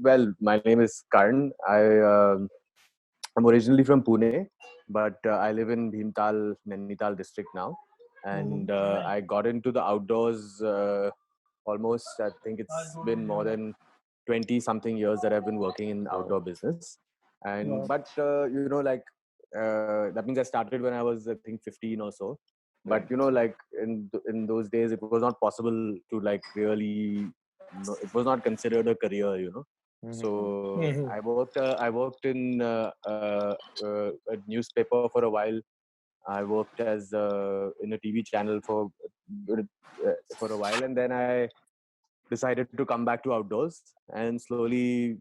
Well, my name is Karan. I'm originally from Pune, but I live in Bhimtal, Nainital district now. And I got into the outdoors almost, I think it's been more than 20 something years that I've been working in outdoor business. And, Wow. but, that means I started when I was, I think, 15 or so. But, like in those days, it was not possible to like really, it was not considered a career. Mhm. So Mhm. I worked in a newspaper for a while. I worked as in a TV channel for a while, and then I decided to come back to outdoors. And slowly,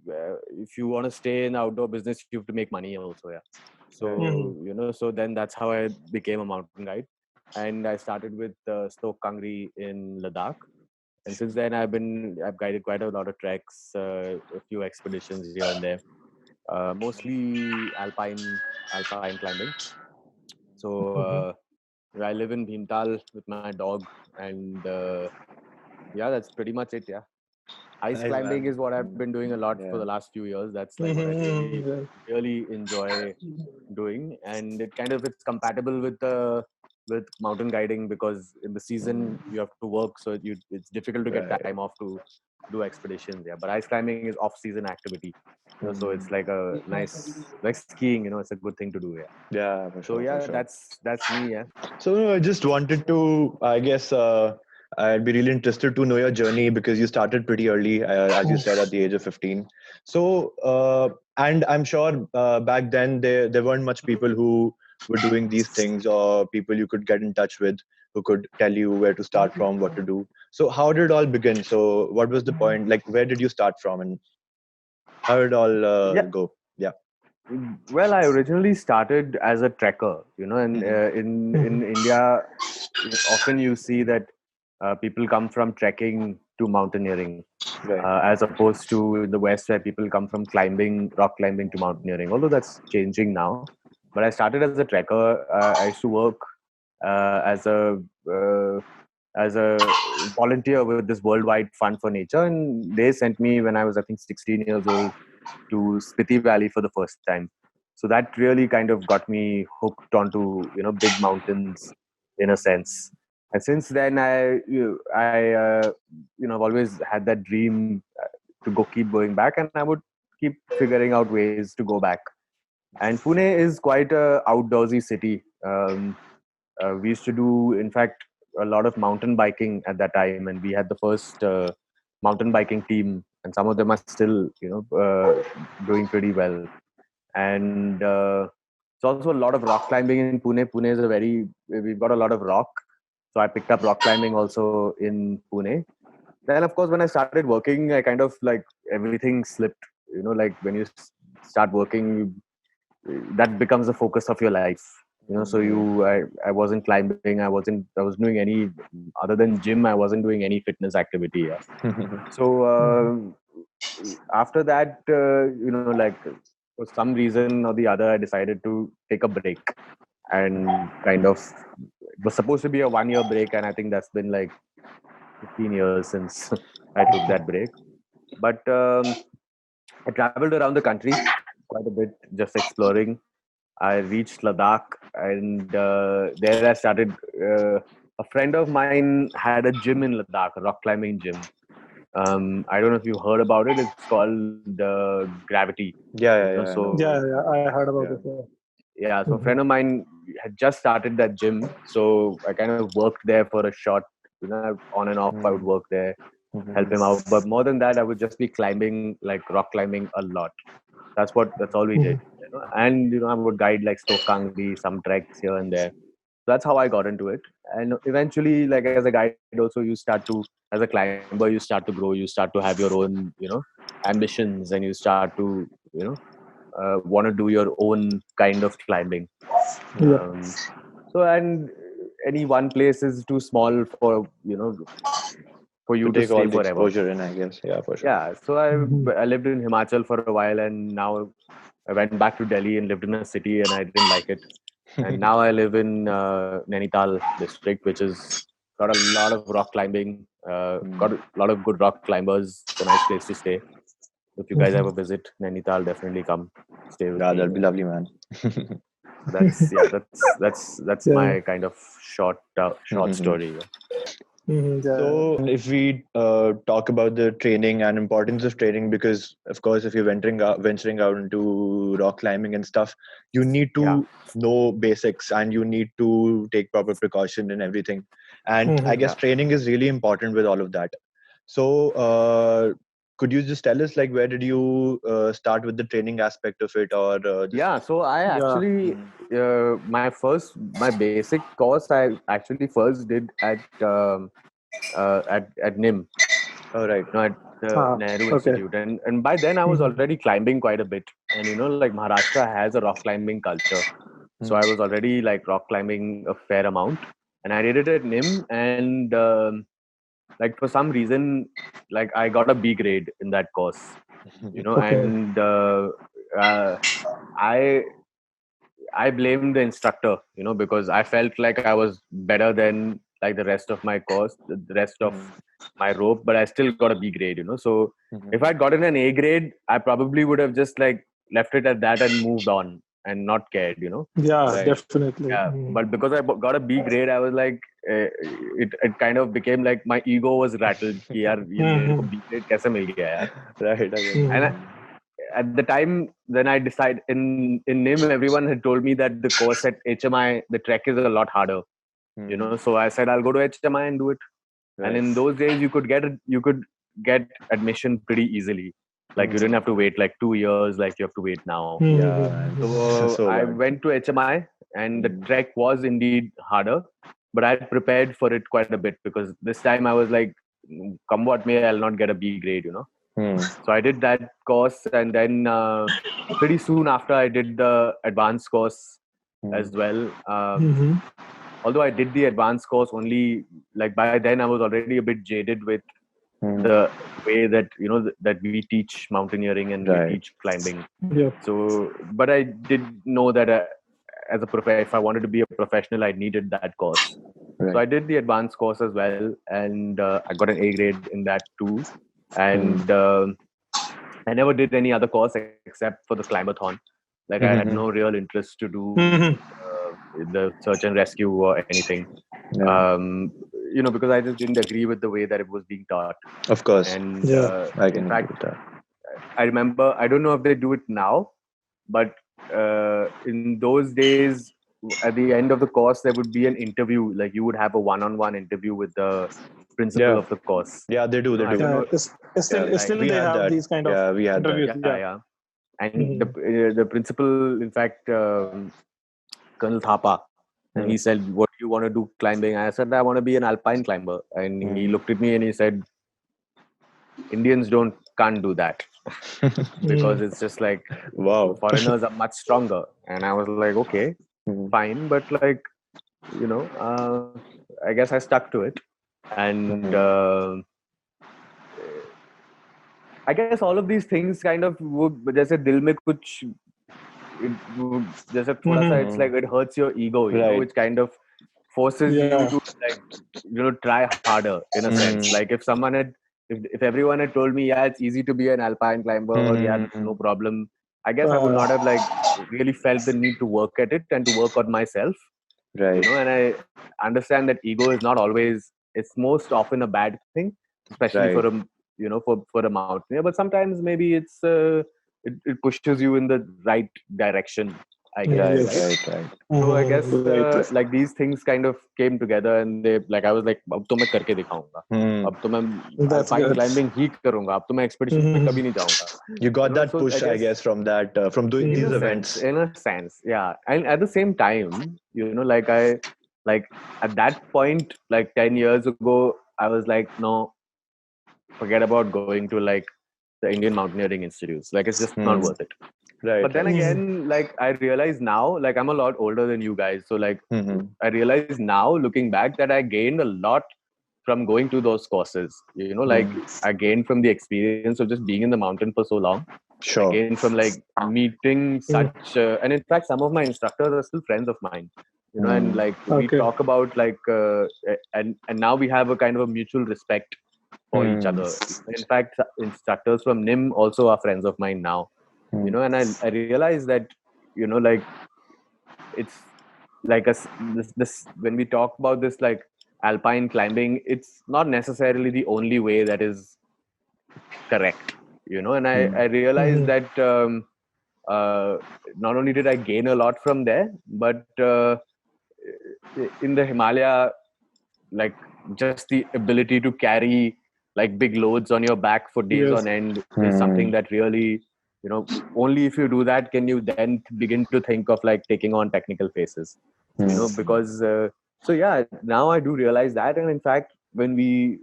if you want to stay in outdoor business, you have to make money also. Yeah. Right. Mhm. So then that's how I became a mountain guide, and I started with Stoke Kangri in Ladakh. And since then, I've guided quite a lot of treks, a few expeditions here and there, mostly alpine climbing. So Mhm. I live in Bhimtal with my dog, and yeah, that's pretty much it. Yeah, ice Nice, climbing man. is what I've been doing a lot for Yeah. the last few years. That's like what I Mhm. really really enjoy doing, and it's compatible with mountain guiding, because in the season you have to work, so it's difficult to get Right. time off to do expeditions. Yeah, but ice climbing is off season activity. So it's Mm. like a nice, like skiing. It's a good thing to do. Yeah. Yeah, for So sure, for yeah, sure. that's me. Yeah. So I just wanted to, I guess, I'd be really interested to know your journey because you started pretty early, as you said, at the age of 15. So, and I'm sure back then there weren't much people who were doing these things, or people you could get in touch with who could tell you where to start from, what to do. So how did it all begin? So what was the point? Like, where did you start from, and how did it all Yeah. go? Yeah. Well, I originally started as a trekker, and Hmm. in India, often you see that people come from trekking to mountaineering, Right. as opposed to in the West where people come from rock climbing to mountaineering. Although that's changing now, but I started as a trekker. I used to work uh, as a uh, as a volunteer with this Worldwide Fund for Nature, and they sent me when I was, I think, 16 years old, to Spiti Valley for the first time. So that really kind of got me hooked onto big mountains in a sense. And since then, I've always had that dream to go keep going back, and I would keep figuring out ways to go back. And Pune is quite a outdoorsy city. We used to do, in fact, a lot of mountain biking at that time, and we had the first mountain biking team, and some of them are still doing pretty well. And there's also a lot of rock climbing in Pune. Pune is we've got a lot of rock, so I picked up rock climbing also in Pune. Then of course when I started working, I kind of like everything slipped. Like when you start working, that becomes the focus of your life. So I wasn't climbing, I was doing any, other than gym, I wasn't doing any fitness activity. Yeah. So after that, like for some reason or the other, I decided to take a break, and kind of, it was supposed to be a 1 year break, and I think that's been like 15 years since I took that break. But I traveled around the country quite a bit, just exploring. I reached Ladakh, and there I started. A friend of mine had a gym in Ladakh, a rock climbing gym. I don't know if you heard about it. It's called Gravity. Yeah, yeah, yeah, I know. Yeah, So yeah, I heard about Yeah. it. Yeah. yeah, so a Mhm. friend of mine had just started that gym, so I kind of worked there for a short, on and off. I would Mm. work there, help him Mhm. out. But more than that, I would just be climbing, like rock climbing, a lot. That's all we did. Mhm. And I would guide like Stoke Kangri, some treks here and there. That's how I got into it. And eventually, like as a guide also, as a climber, you start to grow, you start to have your own, ambitions, and you start to, want to do your own kind of climbing. Yep. um, and any one place is too small for, for To you to take stay all the forever. exposure in, I guess. Yeah, for sure. Yeah, so Mhm. I lived in Himachal for a while, and now I went back to Delhi and lived in a city, and I didn't like it. And now I live in Nainital district, which is got a lot of rock climbing. Got a lot of good rock climbers. It's a nice place to stay. If you guys ever visit Nainital, definitely come stay with Yeah, me. that'd be lovely, man. That's Yeah. my kind of short story. Yeah. So, if we talk about the training and importance of training, because of course, if you're venturing out into rock climbing and stuff, you need to Yeah. know basics and you need to take proper precaution and everything. And I guess Yeah. training is really important with all of that. So, could you just tell us, like, where did you start with the training aspect of it, or Yeah, so I Yeah. actually my basic course I actually first did at NIM, Oh, right. at the Nehru Okay. Institute, and by then I was already climbing quite a bit, and like Maharashtra has a rock climbing culture, so I was already like rock climbing a fair amount, and I did it at NIM, and like for some reason, like I got a B grade in that course, Okay. and I I blamed the instructor, because I felt like I was better than like the rest of my course, the rest of my rope, but I still got a B grade, So if I'd gotten an A grade, I probably would have just like left it at that and moved on and not cared. Yeah, Right. definitely. Yeah, but because I got a B grade, I was like, it kind of became like my ego was rattled. कि यार ये मेरे को B grade कैसे मिल गया यार? Right. And at the time when I decided in NIM, everyone had told me that the course at HMI, the trek is a lot harder. So I said I'll go to HMI and do it. And in those days, you could get admission pretty easily. Like you didn't have to wait like 2 years, like you have to wait now. Yeah. So I bad. went to HMI, and the trek was indeed harder, but I prepared for it quite a bit because this time I was like, come what may, I'll not get a B grade. So I did that course, and then pretty soon after I did the advanced course as well. Although I did the advanced course only, like by then I was already a bit jaded with the way that that we teach mountaineering and we teach climbing. Yeah. So, but I did know that as if I wanted to be a professional, I needed that course. So I did the advanced course as well, and I got an A grade in that too. And I never did any other course except for the climbathon. Like I had no real interest to do the search and rescue or anything. Because I just didn't agree with the way that it was being taught. Of course. And I can in agree fact, with that. I remember, I don't know if they do it now, but in those days, at the end of the course, there would be an interview. Like you would have a one-on-one interview with the principal of the course. Yeah, they do. I don't know. Still we they had have that. these kind of Yeah, we had that. interviews. Yeah. And the principal, in fact, Colonel Thapa, and he said, "What do you want to do climbing?" I said, "I want to be an alpine climber." And he looked at me and he said, "Indians can't do that because it's just like Wow. foreigners are much stronger." And I was like, "Okay, fine, but like, I guess I stuck to it." And I guess all of these things kind of would, जैसे दिल में कुछ जैसे थोड़ा सा, it's like it hurts your ego, which kind of forces you to like, try harder in a sense. Like if everyone had told me, yeah, it's easy to be an alpine climber, or yeah, no problem, I guess I would not have like really felt the need to work at it and to work on myself. Right. And I understand that ego is not always, it's most often a bad thing, especially for a for a mountaineer, but sometimes maybe it's it pushes you in the right direction, I guess. Right. So I guess like these things kind of came together, and they like, I was like, अब तो मैं करके दिखाऊंगा, अब तो मैं alpine climbing ही करूंगा, अब तो मैं expedition पे कभी नहीं जाऊंगा. You got that push, I guess, from that from doing these events. In a sense, yeah. And at the same time, like at that point, like 10 years ago, I was like, no, forget about going to like the Indian Mountaineering Institutes. Like it's just not worth it. Right. But then again, like I realize now, like I'm a lot older than you guys. So like I realize now, looking back, that I gained a lot from going to those courses. Like I gained from the experience of just being in the mountain for so long. Sure. I gained from like meeting such, and in fact, some of my instructors are still friends of mine. and like we talk about like and now we have a kind of a mutual respect for each other. In fact, instructors from NIM also are friends of mine now, and I realize that like it's like this when we talk about this like alpine climbing, it's not necessarily the only way that is correct, and I realized that not only did I gain a lot from there, but in the Himalaya, like just the ability to carry like big loads on your back for days on end is something that really, only if you do that can you then begin to think of like taking on technical phases, because so yeah, now I do realize that. And in fact, when we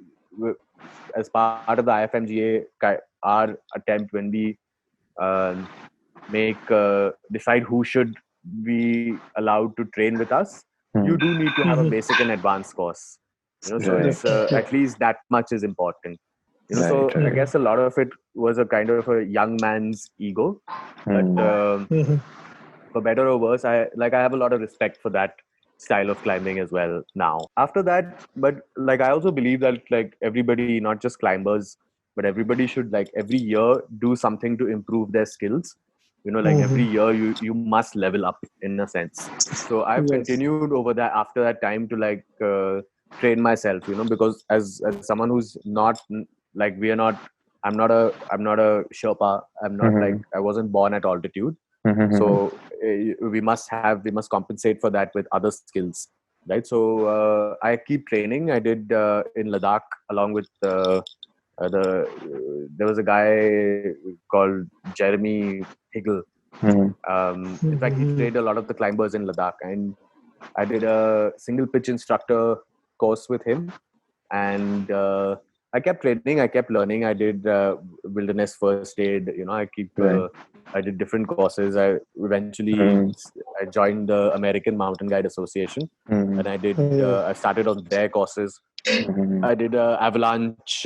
as part of the IFMGA, our attempt when we decide who should be allowed to train with us, you do need to have a basic and advanced course, so it's at least that much is important, so I guess a lot of it was a kind of a young man's ego, but for better or worse, I have a lot of respect for that style of climbing as well now after that. But like I also believe that like everybody, not just climbers, but everybody should like every year do something to improve their skills, like every year you must level up in a sense. So I've continued over that after that time to like train myself, because as someone who's not like I'm not a Sherpa. I'm not like I wasn't born at altitude. So we must compensate for that with other skills, right? So I keep training. I did in Ladakh along with there was a guy called Jeremy Higgle. In fact, he trained a lot of the climbers in Ladakh, and I did a single pitch instructor course with him, and I kept training, I kept learning. I did wilderness first aid, I did different courses. I eventually I joined the American Mountain Guide Association, and I did I started on their courses. I did a avalanche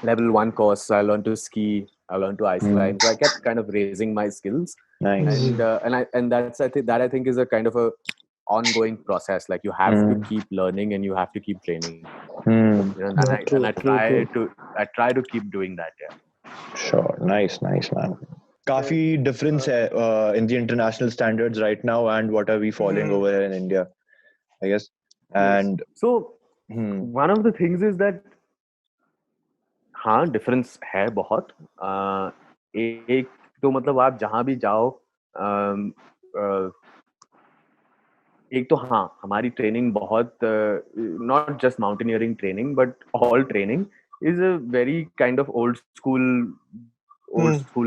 level 1 course. I learned to ski, I learned to ice climb, so I kept kind of raising my skills. Nice. And that's I think is a kind of a ongoing process. Like you have to keep learning and you have to keep training. I try to keep doing that. Sure. Nice, man. काफी difference है in the international standards right now, and what are we following over here in India, I guess. And so one of the things is that हाँ difference है बहुत. एक तो मतलब आप जहाँ भी जाओ, एक तो हाँ हमारी ट्रेनिंग बहुत not just mountaineering training but all training is a very kind of old school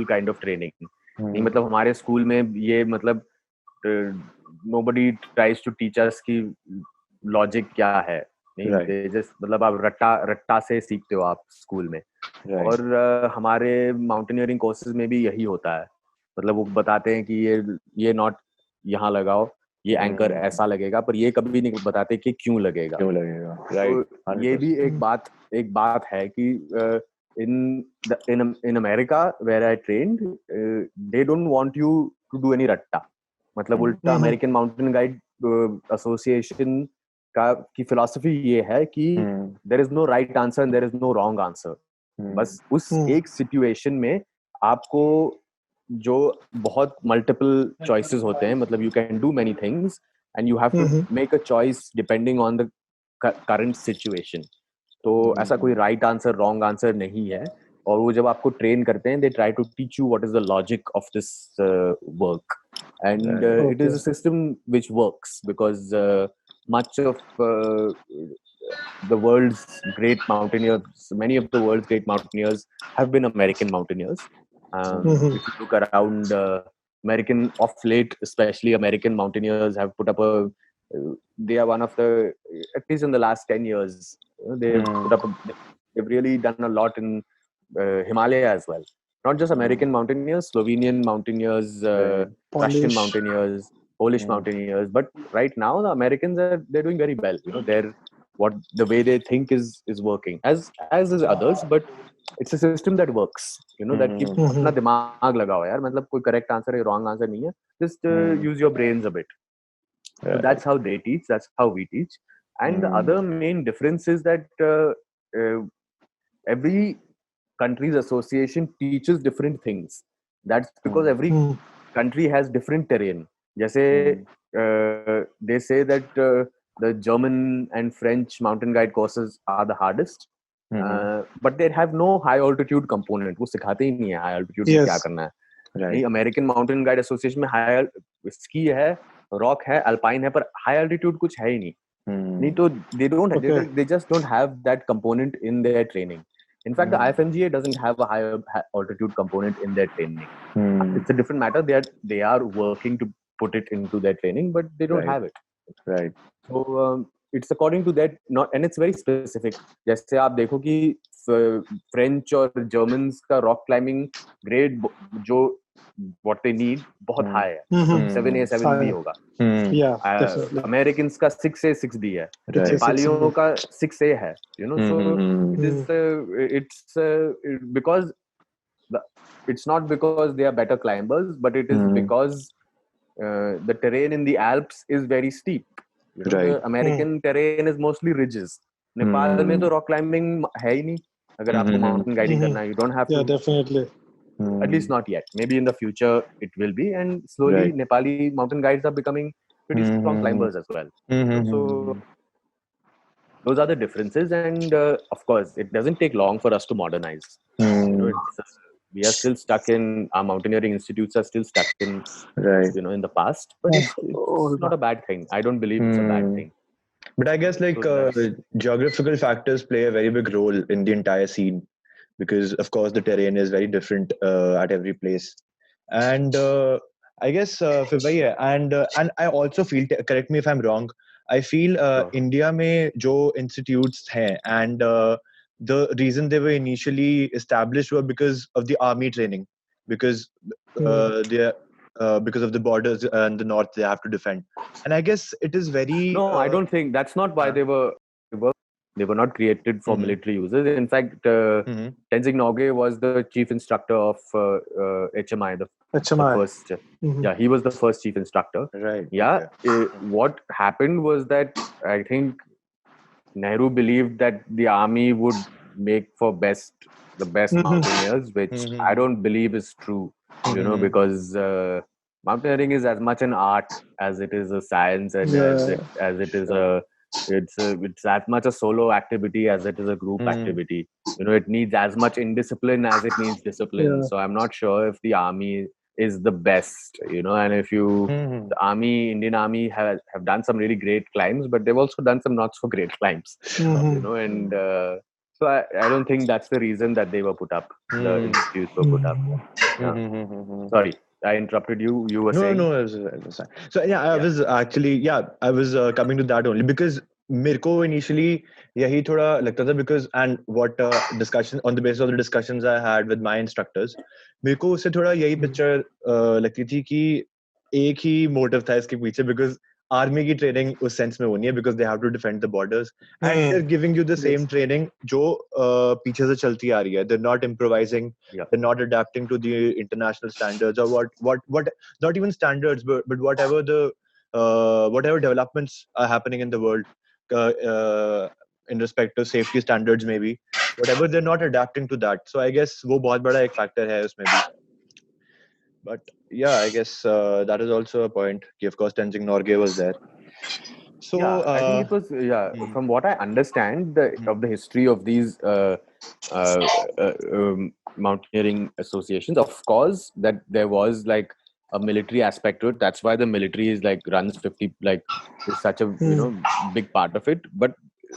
kind of training. नहीं मतलब हमारे स्कूल में ये मतलब nobody tries to teach us कि लॉजिक क्या है. नहीं जस्ट मतलब आप रट्टा से सीखते हो आप स्कूल में. और हमारे माउंटेनियरिंग कोर्सेज में भी यही होता है. मतलब वो बताते हैं कि ये नॉट यहाँ लगाओ, ये एंकर ऐसा लगेगा, पर ये कभी नहीं बताते कि क्यों लगेगा. तो ये भी एक बात है कि in America where I trained, they don't want you to do any ratta. मतलब उल्टा अमेरिकन माउंटेन गाइड एसोसिएशन की फिलॉसफी ये है कि there is no right answer and there is no wrong answer. बस उस एक सिचुएशन में आपको जो बहुत मल्टीपल चॉइसेस होते हैं, मतलब you can do many things and you have to make a choice depending on the current situation. तो ऐसा कोई राइट आंसर रॉन्ग आंसर नहीं है. और वो जब आपको ट्रेन करते हैं, they try to teach you what is the logic of this work, and it is a system which works because much of the world's great mountaineers, many of the world's great mountaineers have been American mountaineers. If you look around, American of late, especially American mountaineers have put up they are one of the, at least in the last 10 years, they've really done a lot in Himalaya as well. Not just American mountaineers, Slovenian mountaineers, Russian mountaineers, Polish mountaineers, but right now the Americans they're doing very well. The way they think is working, as is others, but it's a system that works. That कि अपना दिमाग लगाओ यार, मतलब कोई correct answer है wrong answer नहीं है. Just use your brains a bit. So that's how they teach. That's how we teach. And the other main difference is that every country's association teaches different things. That's because every country has different terrain. Jैसे they say that the German and French mountain guide courses are the hardest, but they have no high altitude component. वो सिखाते ही नहीं है high altitude में क्या करना है. नहीं, American mountain guide association में हाई स्की है, रॉक है, अल्पाइन है, पर हाई एल्टीट्यूड कुछ है ही नहीं तो they just don't have that component in their training. In fact, the IFMGA doesn't have a high altitude component in their training. It's a different matter. They are working to put it into their training, but they don't have it. Right. So it's according to that, not, and it's very specific. जैसे आप देखो कि French और Germans का rock climbing grade जो what they need बहुत high है, 7A 7B होगा. Americans का 6A 6B है, नेपालियों का 6A है, you know. So it's because it's not because they are better climbers, but it is because the terrain in the Alps is very steep. You know, the American terrain is mostly ridges. Nepal में तो rock climbing है ही नहीं. अगर आपको mountain guiding करना है, you don't have to. Yeah, definitely. At least not yet. Maybe in the future it will be, and slowly Nepali mountain guides are becoming pretty strong climbers as well. So those are the differences, and of course, it doesn't take long for us to modernize. You know, we are still stuck in our mountaineering institutes are still stuck in in the past, but it's not a bad thing. I don't believe it's a bad thing. But I guess geographical factors play a very big role in the entire scene, because of course the terrain is very different at every place. And I guess and I also feel, correct me if I'm wrong, I feel India mein jo institutes hain, and the reason they were initially established were because of the army training, because because of the borders and the north they have to defend. And I guess it is very I don't think that's not why they were not created for military uses. In fact, Tenzing Norgay was the chief instructor of HMI, the first. Yeah, he was the first chief instructor. Right. Yeah. What happened was that I think Nehru believed that the army would make for the best mountaineers, which I don't believe is true. You know, because mountaineering is as much an art as it is a science, and as it is it's as much a solo activity as it is a group activity. You know, it needs as much indiscipline as it needs discipline. So I'm not sure if the army is the best, you know. And if the Indian army have done some really great climbs, but they've also done some not so great climbs, you know. And so I don't think that's the reason that they were put up. The institutes were put up. Sorry, I interrupted you. You were saying? No, it was fine. So I was actually, I was coming to that only because मेरे को initially यही थोड़ा लगता था, because and what discussion on the basis of the discussions I had with my instructors, मेरे को उससे थोड़ा यही picture लगती थी कि एक ही motive था इसके पीछे, because army की training उस sense में होनी है, because they have to defend the borders, and they're giving you the same training जो पीछे से चलती आ रही है. They're not improvising, they're not adapting to the international standards, or what not even standards, but whatever the whatever developments are happening in the world in respect to safety standards, maybe whatever, they're not adapting to that. So I guess वो बहुत बड़ा एक factor है उसमें भी. But I guess that is also a point. Of course, Tenzing Norgay was there. So I think it was from what I understand of the history of these mountaineering associations. Of course, that there was like a military aspect to it. That's why the military is like runs 50, like is such a big part of it. But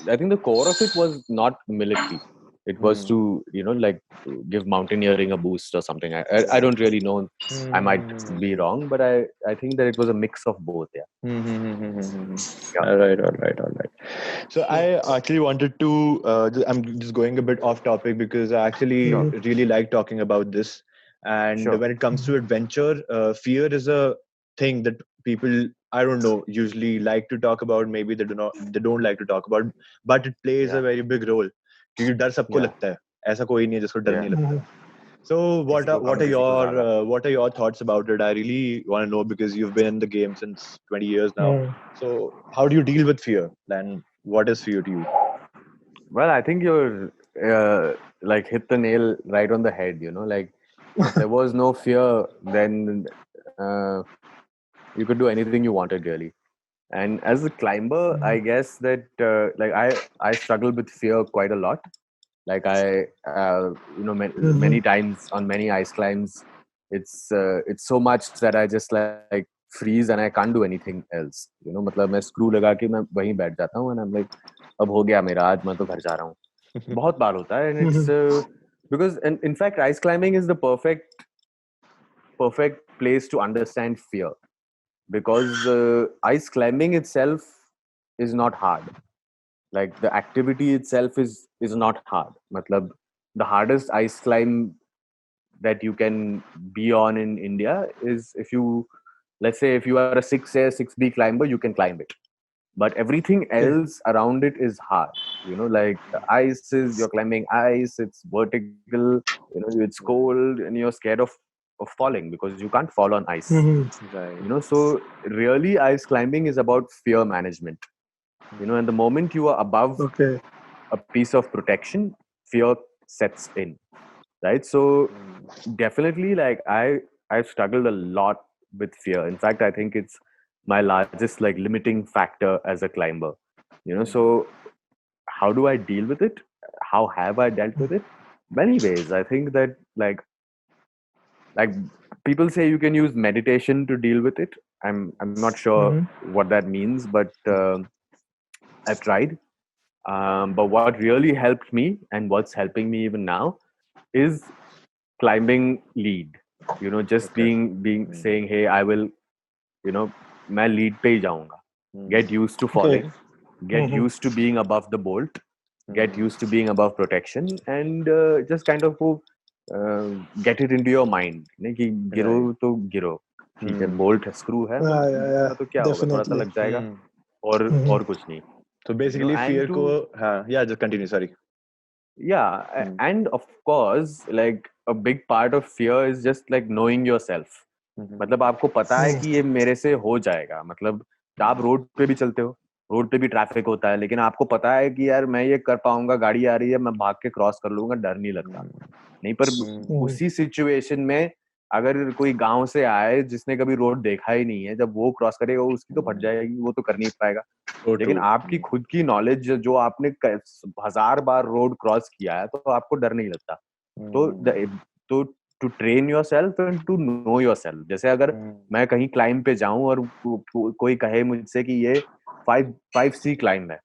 I think the core of it was not military. It was to like give mountaineering a boost or something. I don't really know. I might be wrong, but I think that it was a mix of both. All right. So I actually wanted to. I'm just going a bit off topic because I actually really like talking about this. And when it comes to adventure, fear is a thing that people, I don't know, usually like to talk about. Maybe they don't like to talk about, but it plays a very big role. क्योंकि डर सबको लगता है, ऐसा कोई नहीं है जिसको डर नहीं लगता. So किसी को कम, किसी को ज्यादा. what are your thoughts about it? I really want to know because you've been in the game since 20 years now. So how do you deal with fear? And what is fear to you? Well, I think you're like hit the nail right on the head. You know, like if there was no fear, then uh, you could do anything you wanted, really. And as a climber, I guess that like I struggle with fear quite a lot. Like many times on many ice climbs, it's so much that I just like freeze and I can't do anything else. You know, मतलब मैं screw लगा के मैं वहीं बैठ जाता हूँ and I'm like अब हो गया मेरा, आज मैं तो घर जा रहा हूँ. बहुत बार होता है, and it's because and in fact ice climbing is the perfect place to understand fear, because ice climbing itself is not hard. Like the activity itself is not hard. Matlab, the hardest ice climb that you can be on in India is, if you, let's say if you are a 6A 6B climber, you can climb it, but everything else around it is hard. You know, like the ice is, you're climbing ice, it's vertical, you know, it's cold, and you're scared of falling because you can't fall on ice. Right. You know, so really ice climbing is about fear management. You know, and the moment you are above a piece of protection, fear sets in, right? So definitely, like I've struggled a lot with fear. In fact, I think it's my largest like limiting factor as a climber. You know, so how do I deal with it? How have I dealt with it? Many ways. I think that like people say you can use meditation to deal with it. I'm not sure what that means, but I've tried. But what really helped me, and what's helping me even now, is climbing lead. You know, just being saying, hey, I will, you know, मैं lead पे ही जाऊंगा. Get used to falling. Get used to being above the bolt. Get used to being above protection, and just kind of go get it into your mind. नहीं कि गिरो तो गिरो. ठीक है, bolt है, screw है, तो क्या होगा, थोड़ा सा लग जाएगा, और कुछ नहीं. So basically, fear ko, yeah, just continue. Sorry. Yeah, and of course, like a big part of fear is just like knowing yourself. मतलब आपको पता है कि ये मेरे से हो जाएगा. मतलब आप रोड पे भी चलते हो, रोड पे भी ट्रैफिक होता है, लेकिन आपको पता है कि यार मैं ये कर पाऊंगा, गाड़ी आ रही है, मैं भाग के क्रॉस कर लूंगा, डर नहीं लगता. नहीं, पर उसी सिचुएशन में अगर कोई गांव से आए जिसने कभी रोड देखा ही नहीं है, जब वो क्रॉस करेगा उसकी तो फट जाएगी, वो तो कर नहीं पाएगा. लेकिन आपकी खुद की नॉलेज, जो आपने 1000 बार रोड क्रॉस किया है, तो आपको डर नहीं लगता. तो to train yourself and to know yourself. जैसे अगर मैं कहीं क्लाइंब पे जाऊं और कोई कहे मुझसे कि ये 5C क्लाइंब है,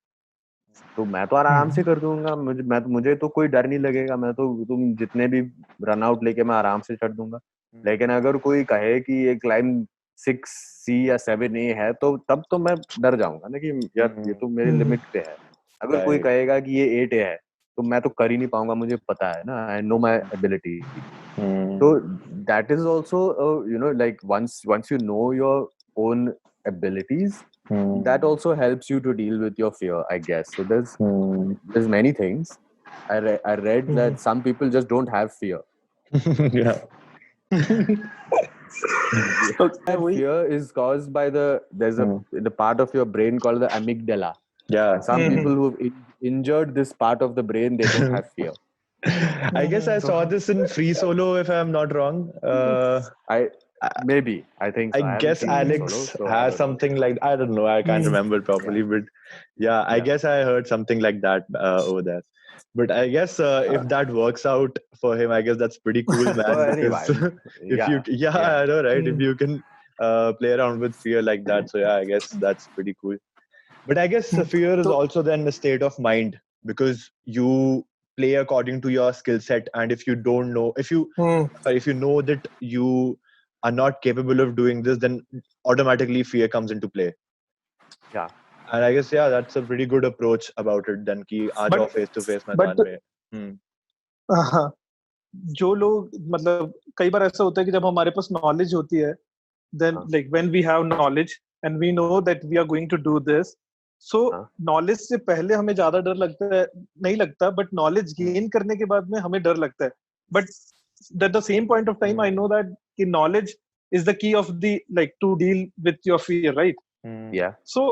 तो मैं तो आराम से कर दूंगा. मुझे तो कोई डर नहीं लगेगा. मैं तो, तुम जितने भी रन आउट लेके मैं आराम से चढ़ दूंगा. लेकिन अगर कोई कहे कि ये क्लाइंब 6C या 7A है, तो तब तो मैं डर जाऊंगा ना कि यार ये तो मेरे लिमिट पे है. अगर कोई कहेगा कि ये 8A है, तो मैं तो कर ही नहीं पाऊंगा. मुझे पता है ना, I know my ability. So that is also you know, like once you know your own abilities, that also helps you to deal with your fear, I guess. So there's many things. I read that some people just don't have fear. Yeah. Fear is caused by there's the part of your brain called the amygdala. Yeah. And some people who've injured this part of the brain, they don't have fear. I guess I saw this in Free Solo, if I'm not wrong. Maybe. I think so. I guess Alex has something like, I don't know. I can't remember properly, but yeah, I guess I heard something like that over there. But I guess if that works out for him, I guess that's pretty cool, man. Anyway, I know, right? If you can play around with fear like that, so yeah, I guess that's pretty cool. But I guess fear is also then a state of mind, because you play according to your skill set, and if you don't know, if you know that you are not capable of doing this, then automatically fear comes into play. Yeah. And I guess that's a pretty good approach about it then कि आ जाओ face to face मैदान में. जो लोग, मतलब कई बार ऐसा होता है कि जब हमारे पास नॉलेज होती है, then like when we have knowledge and we know that we are going to do this, so knowledge से पहले हमें ज्यादा डर लगता है नहीं लगता, but knowledge gain करने के बाद में हमें डर लगता है. But at the same point of time, I know that the knowledge is the key of the like to deal with your fear, right? Yeah. So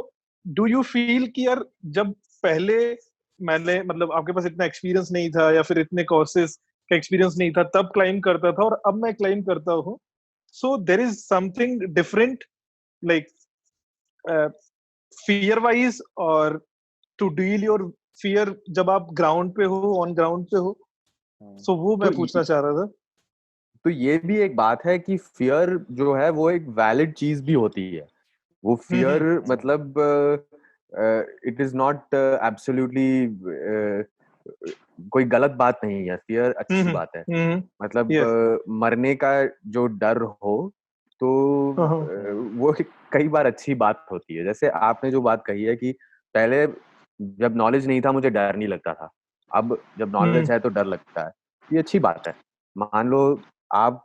do you feel कि यार जब पहले मैंने मतलब आपके पास इतना एक्सपीरियंस नहीं था या फिर इतने कोर्सेज का एक्सपीरियंस नहीं था तब क्लाइम करता था और अब मैं क्लाइम करता हूँ, so there is something different like fear wise और to deal your fear जब आप ग्राउंड पे हो, ऑन ग्राउंड पे हो, सो वो मैं पूछना चाह रहा था. तो ये भी एक बात है कि फियर जो है वो एक वैलिड चीज भी होती है. वो फियर मतलब इट इज नॉट एब्सोल्युटली कोई गलत बात नहीं है. फियर अच्छी बात है. मतलब मरने का जो डर हो तो वो कई बार अच्छी बात होती है. जैसे आपने जो बात कही है कि पहले जब नॉलेज नहीं था मुझे डर नहीं लगता था, अब जब नॉलेज है तो डर लगता है. ये अच्छी बात है. मान लो आप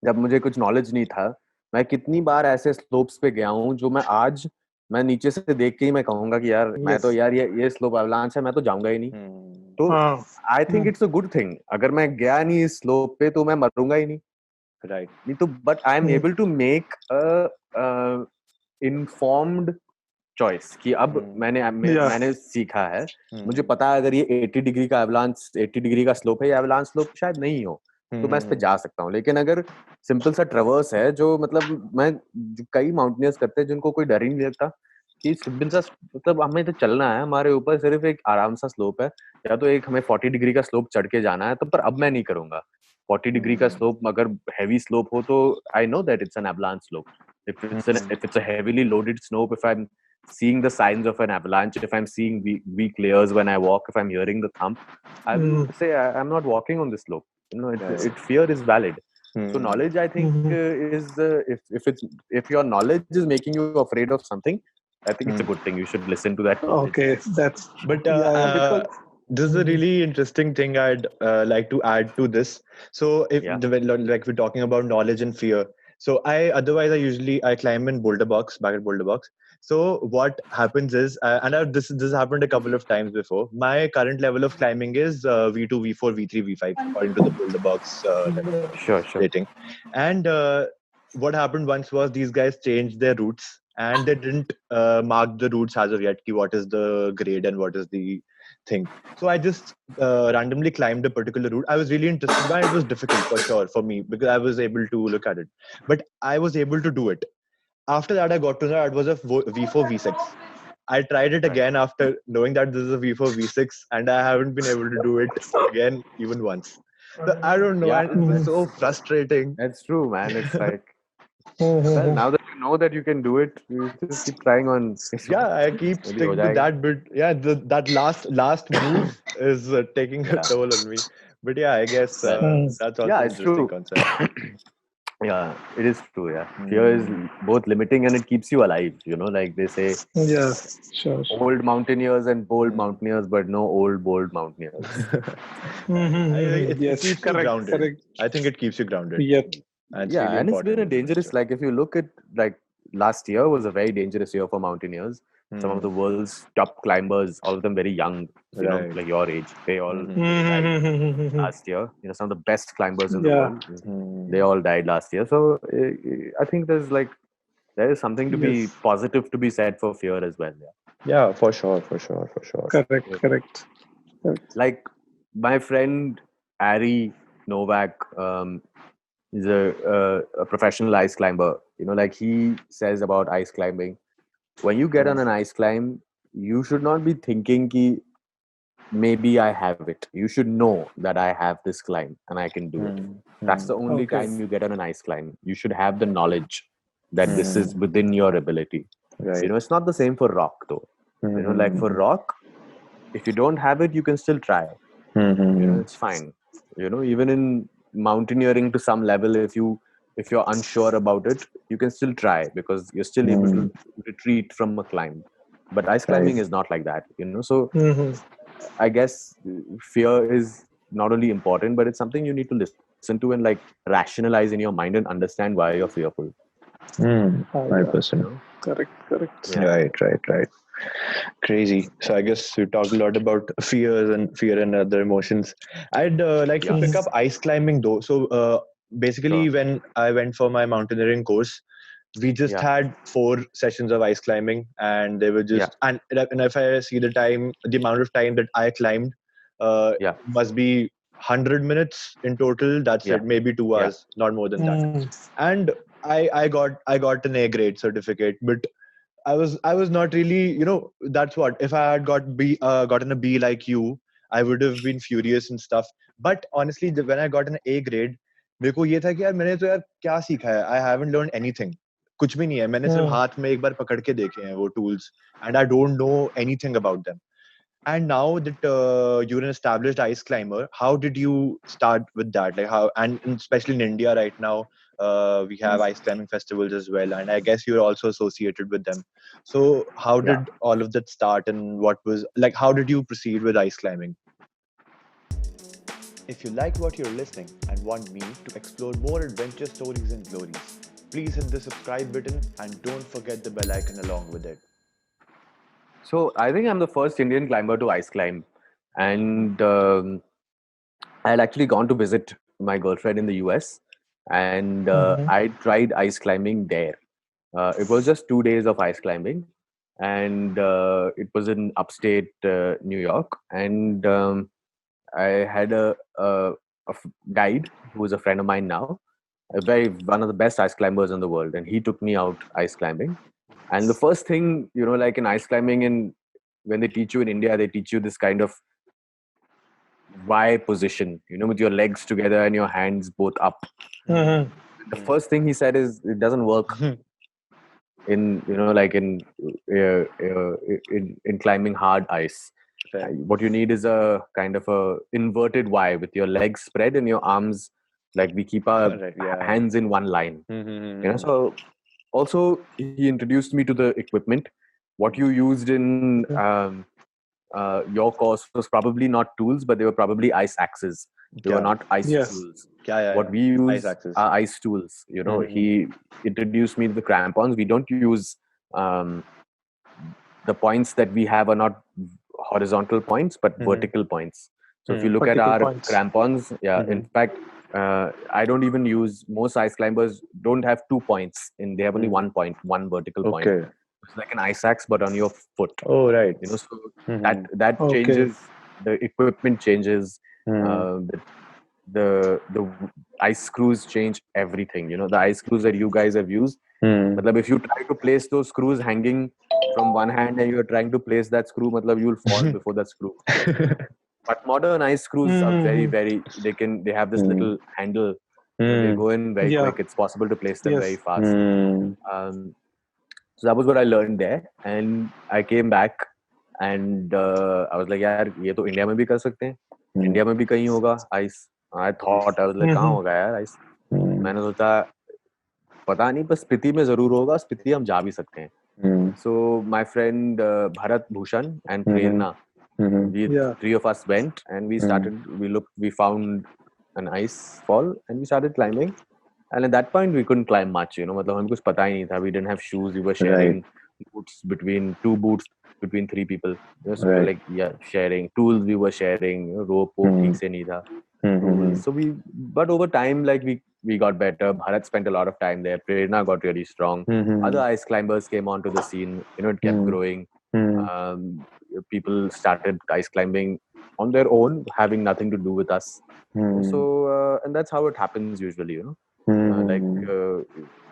जब मुझे कुछ नॉलेज नहीं था, मैं कितनी बार ऐसे स्लोप्स पे गया हूँ जो मैं नीचे से देख के ही मैं कहूंगा कि यार मैं तो यार ये स्लोप अवलांच है, मैं तो जाऊंगा ही नहीं. तो I think it's a good thing. अगर मैं गया नहीं इस स्लोप पे तो मैं मरूंगा ही नहीं. राइट. नहीं तो but I am able to make a informed choice कि अब मैंने सीखा है. मुझे पता है अगर ये 80 डिग्री का एवलांच 80 डिग्री का स्लोप है, ये एवलांच स्लोप शायद नहीं हो, तो मैं इस पे जा सकता हूँ. लेकिन अगर सिंपल सा ट्रेवर्स है जो मतलब कई माउंटेनियर्स करते हैं जिनको कोई डर ही नहीं लगता कि सिंपल सा मतलब हमें तो चलना है, हमारे ऊपर सिर्फ एक आराम सा स्लोप है, या तो एक हमें 40 डिग्री का स्लोप चढ़ के जाना है. तो पर अब मैं नहीं करूंगा 40 डिग्री का स्लोप. अगर हैवी स्लोप हो तो I know that it's an avalanche slope. if it's a heavily loaded slope, if I'm seeing the signs of an avalanche, if I'm seeing weak layers when I walk, if I'm hearing the thump, I will say I'm not walking on this slope. Fear is valid. So knowledge, I think, is if your knowledge is making you afraid of something, I think it's a good thing. You should listen to that knowledge. Okay, that's but this is a really interesting thing I'd like to add to this. So if like we're talking about knowledge and fear, so I usually climb in Boulder Box, back at Boulder Box. So what happens is, and this happened a couple of times before. My current level of climbing is V2, V4, V3, V5 according to the Boulder Box sure rating. And what happened once was these guys changed their routes, and they didn't mark the routes as of yet. What is the grade and what is the thing. So I just randomly climbed a particular route. I was really interested by it. It was difficult for sure for me because I was able to look at it, but I was able to do it. After that, I got to know it was a V4 V6. I tried it again after knowing that this is a V4 V6, and I haven't been able to do it again even once. So I don't know. It was so frustrating. That's true, man. It's like well, now that you know that you can do it, you just keep trying on. Yeah, I keep sticking to that bit. Yeah, that last move is taking a toll on me. But yeah, I guess that's also an interesting concept. Yeah, it is true. Yeah, fear is both limiting and it keeps you alive. Like they say. Yeah, sure. Old mountaineers and bold mountaineers, but no old bold mountaineers. It keeps you grounded. Correct. I think it keeps you grounded. Yep. And and it's been a dangerous. Like if you look at like last year was a very dangerous year for mountaineers. Some of the world's top climbers, all of them very young, like your age, they all died last year. Some of the best climbers in the world, they all died last year. So I think there is something to be positive to be said for fear as well. Yeah, for sure. Correct. Like my friend Ari Novak is a professional ice climber. Like he says about ice climbing, when you get on an ice climb, you should not be thinking ki maybe I have it. You should know that I have this climb and I can do it. That's the only time you get on an ice climb. You should have the knowledge that this is within your ability. Right. It's not the same for rock though. Like for rock, if you don't have it, you can still try. It's fine. Even in mountaineering to some level, if you're unsure about it, you can still try because you're still able to retreat from a climb. But ice climbing is not like that. So I guess fear is not only important, but it's something you need to listen to and like rationalize in your mind and understand why you're fearful. 100%. Correct. Yeah. Right. Crazy. So I guess we talked a lot about fear and other emotions. I'd like to Yeah. pick up ice climbing though. So basically, Sure. when I went for my mountaineering course, we just Yeah. had 4 sessions of ice climbing, and they were Yeah. just and if I see the amount of time that I climbed, Yeah. must be 100 minutes in total. That's Yeah. it, maybe two Yeah. hours, not more than that. Mm. And I got an A grade certificate, but I was not really, that's what, if I had gotten a B like you, I would have been furious and stuff. But honestly, when I got an A grade, मेरे को ये था कि यार मैंने तो यार क्या सीखा है? I haven't learned anything. कुछ भी नहीं है. मैंने सिर्फ हाथ में एक बार पकड़ के देखे हैं वो tools, and I don't know anything about them. And now that you're an established ice climber, how did you start with that? Like how, and especially in India right now, we have ice climbing festivals as well, and I guess you're also associated with them. So how Yeah. did all of that start, and what was like? How did you proceed with ice climbing? If you like what you're listening and want me to explore more adventure stories and glories, please hit the subscribe button and don't forget the bell icon along with it. So I think I'm the first Indian climber to ice climb, and I had actually gone to visit my girlfriend in the US, and I tried ice climbing there. It was just 2 days of ice climbing, and it was in upstate New York. And I had a guide who is a friend of mine now, one of the best ice climbers in the world, and he took me out ice climbing. And the first thing, like in ice climbing, when they teach you in India, they teach you this kind of Y position, with your legs together and your hands both up. Mhm. The first thing he said is it doesn't work in like in climbing hard ice. Fair. What you need is a kind of a inverted Y with your legs spread and your arms, like we keep our Right, yeah. hands in one line. So also he introduced me to the equipment. What you used in your course was probably not tools, but they were probably ice axes. They were Yeah. not ice Yes. tools. Yeah, What we ice use axes. are ice tools. He introduced me to the crampons. We don't use the points that we have are not horizontal points, but vertical points. So if you look at Vertical our points. crampons, in fact, I don't even use, most ice climbers don't have 2 points they have only 1 point, one vertical point. Okay. It's like an ice axe, but on your foot. Oh, right. So that Okay. changes, the equipment changes, Mhm. the ice screws change everything. The ice screws that you guys have used, matlab, if you try to place those screws hanging from one hand and you're trying to place that screw, matlab, you'll fall before that screw. But modern ice screws are very, very, they have this little handle, so they go in very Yeah. quick. It's possible to place them very Yes. fast. So that was what I learned there, and I came back and I was like, यार ये तो India में भी कर सकते हैं, India में भी कहीं होगा ice. I thought, I was like, कहाँ होगा यार ice? मैंने सोचा पता नहीं, पर स्पीति में जरूर होगा, स्पीति हम जा भी सकते हैं. So my friend Bharat Bhushan and Prerna, we Yeah. 3 of us went and we found an ice fall and we started climbing. And at that point we couldn't climb much, मतलब हमें कुछ पता ही नहीं था. We didn't have shoes. We were sharing boots two boots between 3 people. So we were like, yeah, sharing tools. We were sharing, rope ठीक से नहीं था. So but over time, like we got better. Bharat spent a lot of time there. Prerna got really strong. Other ice climbers came onto the scene. It kept growing. People started ice climbing on their own, having nothing to do with us. So and that's how it happens usually.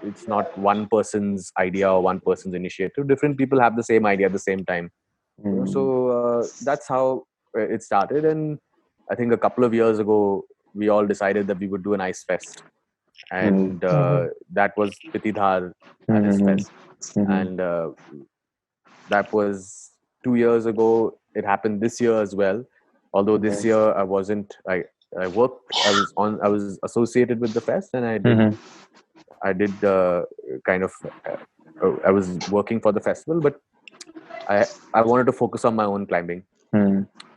It's not one person's idea or one person's initiative. Different people have the same idea at the same time. So that's how it started. And I think a couple of years ago, we all decided that we would do an ice fest. And that was Pitidhar Ice Fest. And that was 2 years ago. It happened this year as well. Although this year I wasn't, I worked, I was associated with the fest, and I did kind of, I was working for the festival, but I wanted to focus on my own climbing.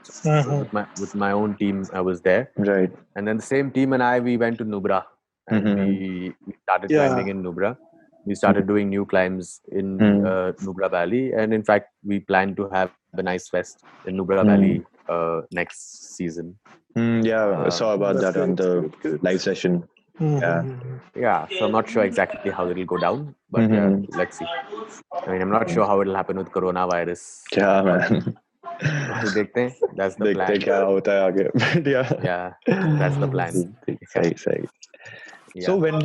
So with my own team, I was there. Right. And then the same team and we went to Nubra, and we started climbing in Nubra. we started doing new climbs in Nubra Valley, and in fact, we plan to have a nice fest in Nubra Valley next season. Yeah, I saw about That's that on the Good. live session. Yeah. Yeah, so I'm not sure exactly how it'll go down, but yeah, let's see. I mean, I'm not sure how it'll happen with coronavirus. Yeah, man. देखते हैं. That's the देखते plan. क्या होता है आगे. But yeah. Yeah, that's the plan. Sahi. Yeah. So when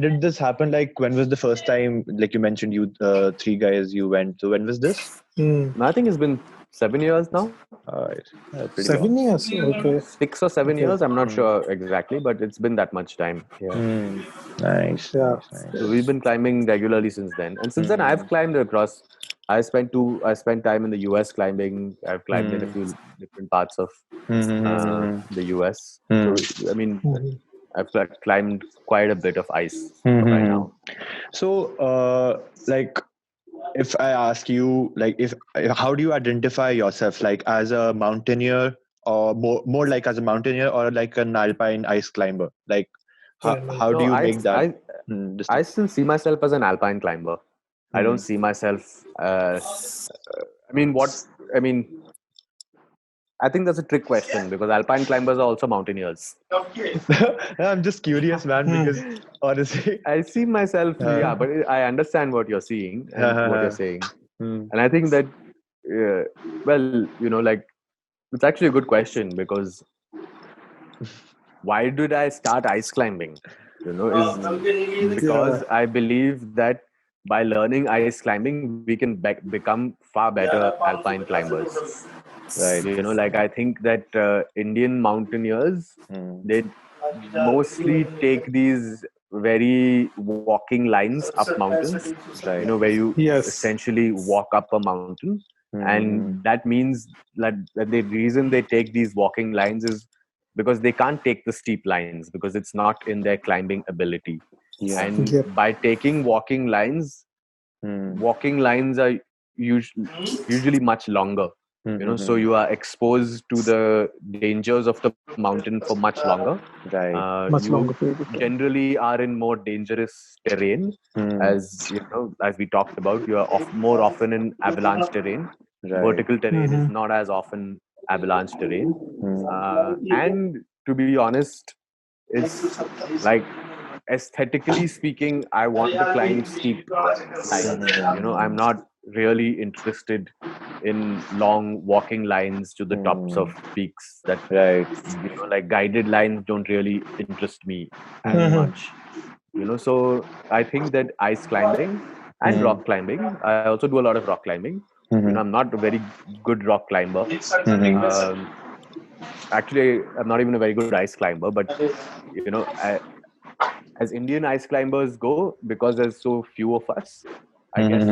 did this happen? Like when was the first time? Like you mentioned, you three guys you went. So when was this? I think it's been 7 years now. Pretty 7 long. years. Okay. 6 or 7 years. I'm not sure exactly, but it's been that much time. Yeah. Nice. Yeah. Nice. So we've been climbing regularly since then, and since then I've climbed across. I spent time in the US climbing. I've climbed in a few different parts of the US. So I mean, I've climbed quite a bit of ice by now. So, like, if I ask you, like, how do you identify yourself, like, as a mountaineer, or more like as a mountaineer, or like an alpine ice climber? Like, how do you make that? I still see myself as an alpine climber. I don't see myself as. I think that's a trick question because alpine climbers are also mountaineers. I'm just curious, man, because honestly, I see myself, yeah, but I understand what you're seeing and what you're saying. And I think that, like, it's actually a good question because why did I start ice climbing? Is because I believe that by learning ice climbing, we can become far better alpine climbers. Right. Like I think that Indian mountaineers, they mostly take these very walking lines up mountains, Right. where you Yes. essentially walk up a mountain. And that means that the reason they take these walking lines is because they can't take the steep lines because it's not in their climbing ability. Yeah. And by taking walking lines are usually much longer. So you are exposed to the dangers of the mountain for much longer. Right. Much You longer period of time. generally are in more dangerous terrain, as we talked about. You are more often in avalanche terrain. Right. Vertical terrain is not as often avalanche terrain. And to be honest, it's like aesthetically speaking, I want to climb steep lines. I'm not really interested in long walking lines to the tops of peaks. That Right. like guided lines don't really interest me as much. So I think that ice climbing and rock climbing. I also do a lot of rock climbing. I'm not a very good rock climber. Actually, I'm not even a very good ice climber. But as Indian ice climbers go, because there's so few of us, I guess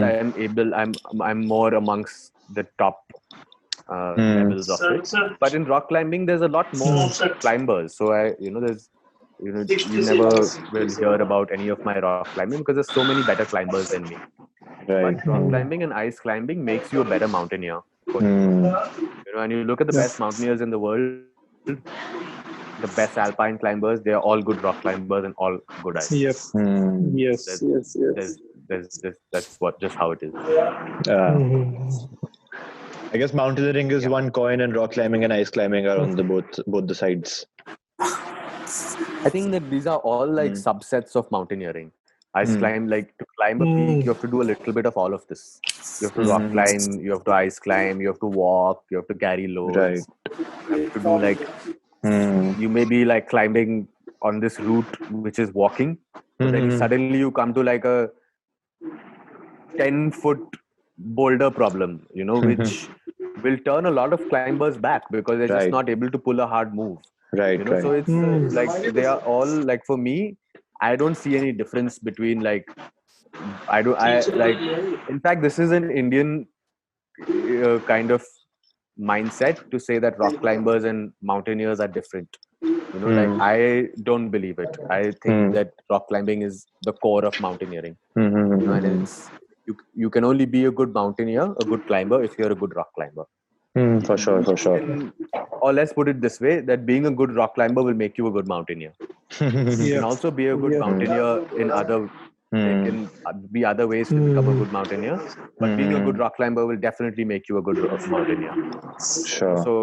I'm more amongst the top levels of it. But in rock climbing, there's a lot more climbers. So you never will hear about any of my rock climbing because there's so many better climbers than me. Right. But rock climbing and ice climbing makes you a better mountaineer. For sure. And you look at the best mountaineers in the world, the best alpine climbers, they're all good rock climbers and all good ice. Yes. Yes. That's just how it is. I guess mountaineering is one coin, and rock climbing and ice climbing are on the both the sides. I think that these are all like subsets of mountaineering. Ice climb, like to climb a peak, you have to do a little bit of all of this. You have to rock climb, you have to ice climb, you have to walk, you have to carry loads. Right. You have to do like you may be like climbing on this route which is walking, but then suddenly you come to like a 10-foot boulder problem, which will turn a lot of climbers back because they're just not able to pull a hard move. Right. So it's like they are all like, for me, I don't see any difference between like in fact, this is an Indian kind of mindset to say that rock climbers and mountaineers are different. Like I don't believe it. I think that rock climbing is the core of mountaineering. And it's you can only be a good mountaineer, a good climber, if you're a good rock climber. For sure. Or let's put it this way, that being a good rock climber will make you a good mountaineer. You can also be a good mountaineer in other There can be other ways to become a good mountaineer, but being a good rock climber will definitely make you a good mountaineer. Sure. So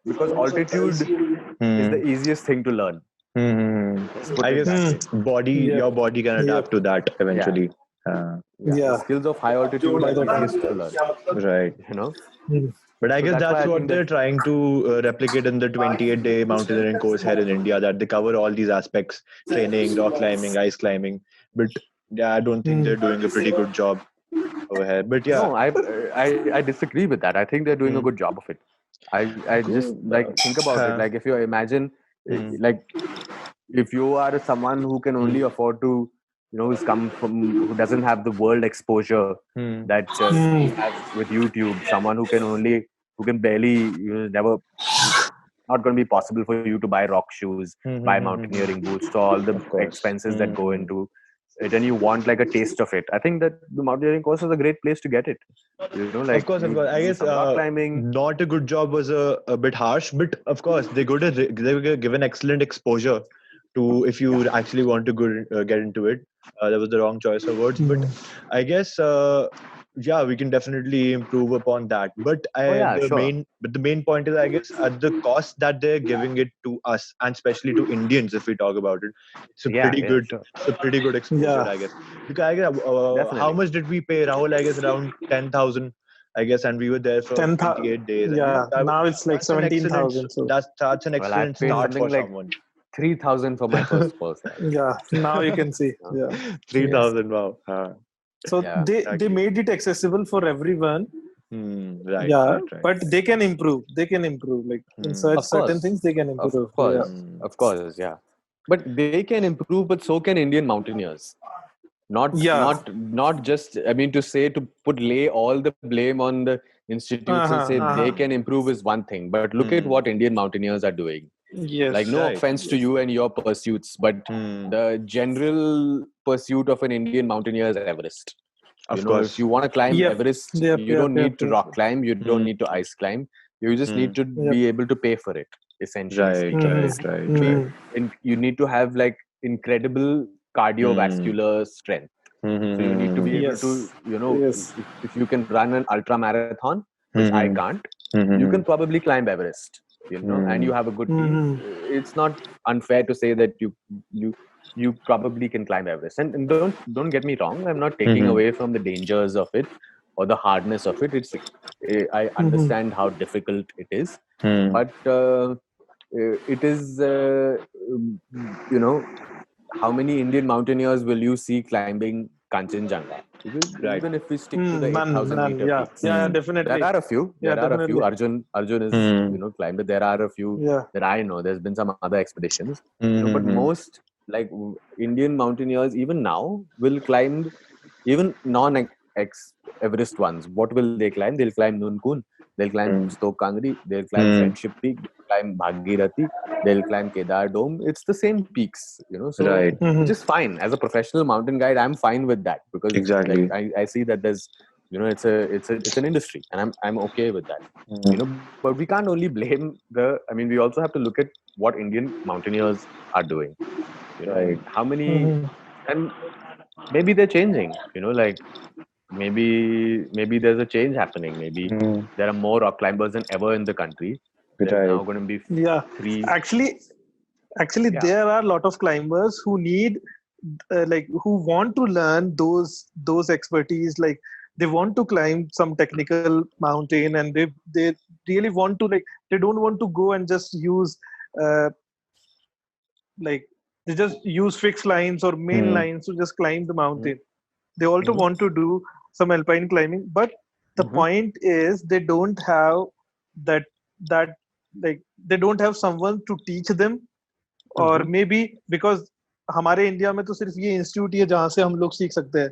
because altitude is the easiest thing to learn. Let's put I it guess that way. your body can adapt to that eventually. The skills of high altitude are easiest to learn. Right. You know. But I So guess that's why that's I what think they're that trying to replicate in the 28-day mountaineering course here in India, that they cover all these aspects: training, rock climbing, ice climbing. But yeah, I don't think they're doing a pretty good job over here. But yeah, no, I disagree with that. I think they're doing a good job of it. I just like think about it. Like if you imagine, like if you are someone who can only afford to, who's come from, who doesn't have the world exposure that you have with YouTube, someone who can barely, never, not going to be possible for you to buy rock shoes, buy mountaineering boots, so all the of course. expenses that go into it, and you want like a taste of it. I think that the mountaineering course is a great place to get it. Like Of course. I do guess some rock climbing. not a good job was a bit harsh, but of course they were given excellent exposure to, if you actually want to get into it. That was the wrong choice of words, but I guess yeah, we can definitely improve upon that. But Oh yeah, sure. the main point is, I guess, at the cost that they're giving it to us, and especially to Indians, if we talk about it, it's a Yeah, sure. it's a pretty good exposure, I guess. Because I guess, how Definitely. much did we pay, Rahul? I guess around 10,000. I guess, and we were there for 28 days. Yeah, now it's like That's an excellent. 17,000. So That's an Well, I excellent paid start something for like someone. 3,000 for my first course. yeah, now you can see. Yeah, 3,000. Wow. so Yeah, they made it accessible for everyone. Right. Yeah, Right. but they can improve. They can improve. Like in of certain course, things, they can improve. of course, yeah. But they can improve, but so can Indian mountaineers. Yeah. Not just. I mean, to lay all the blame on the institutes and say they can improve is one thing. But look at what Indian mountaineers are doing. Yes. Like, no Right. offense to you and your pursuits, but the general pursuit of an Indian mountaineer is Everest. Of course. If you want to climb Everest, you don't need to rock climb, you don't need to ice climb. You just need to be able to pay for it, essentially speaking. And you need to have like incredible cardiovascular strength. So you need to be able to, if you can run an ultra marathon, which I can't, you can probably climb Everest. And you have a good. It's not unfair to say that you probably can climb Everest. And don't get me wrong. I'm not taking away from the dangers of it or the hardness of it. I understand how difficult it is, but it is how many Indian mountaineers will you see climbing Kanchenjunga? Right. Even if we stick to the 8,000 meter peaks, definitely. there are a few. There are a few. Arjun is climbed. There are a few that I know. There's been some other expeditions, but most like Indian mountaineers even now will climb even non-Everest ones. What will they climb? They'll climb Nunkun. They'll climb Stoke Kangri. They'll climb Friendship Peak. They'll climb Bhagirathi. They'll climb Kedar Dome. It's the same peaks, so Right. which is fine. As a professional mountain guide, I'm fine with that because Exactly. I see that there's it's an industry, and I'm okay with that. But we can't only blame we also have to look at what Indian mountaineers are doing. Right. How many, and maybe they're changing. Like maybe there's a change happening. Maybe there are more rock climbers than ever in the country. There's now going to be three. Actually, there are a lot of climbers who need who want to learn those expertise. Like they want to climb some technical mountain, and they really want to, they don't want to go and just use they just use fixed lines or main lines to just climb the mountain. They also want to do some alpine climbing, but the point is they don't have that they don't have someone to teach them, or maybe because हमारे India में तो सिर्फ ये institute ही है जहाँ से हम लोग सीख सकते हैं.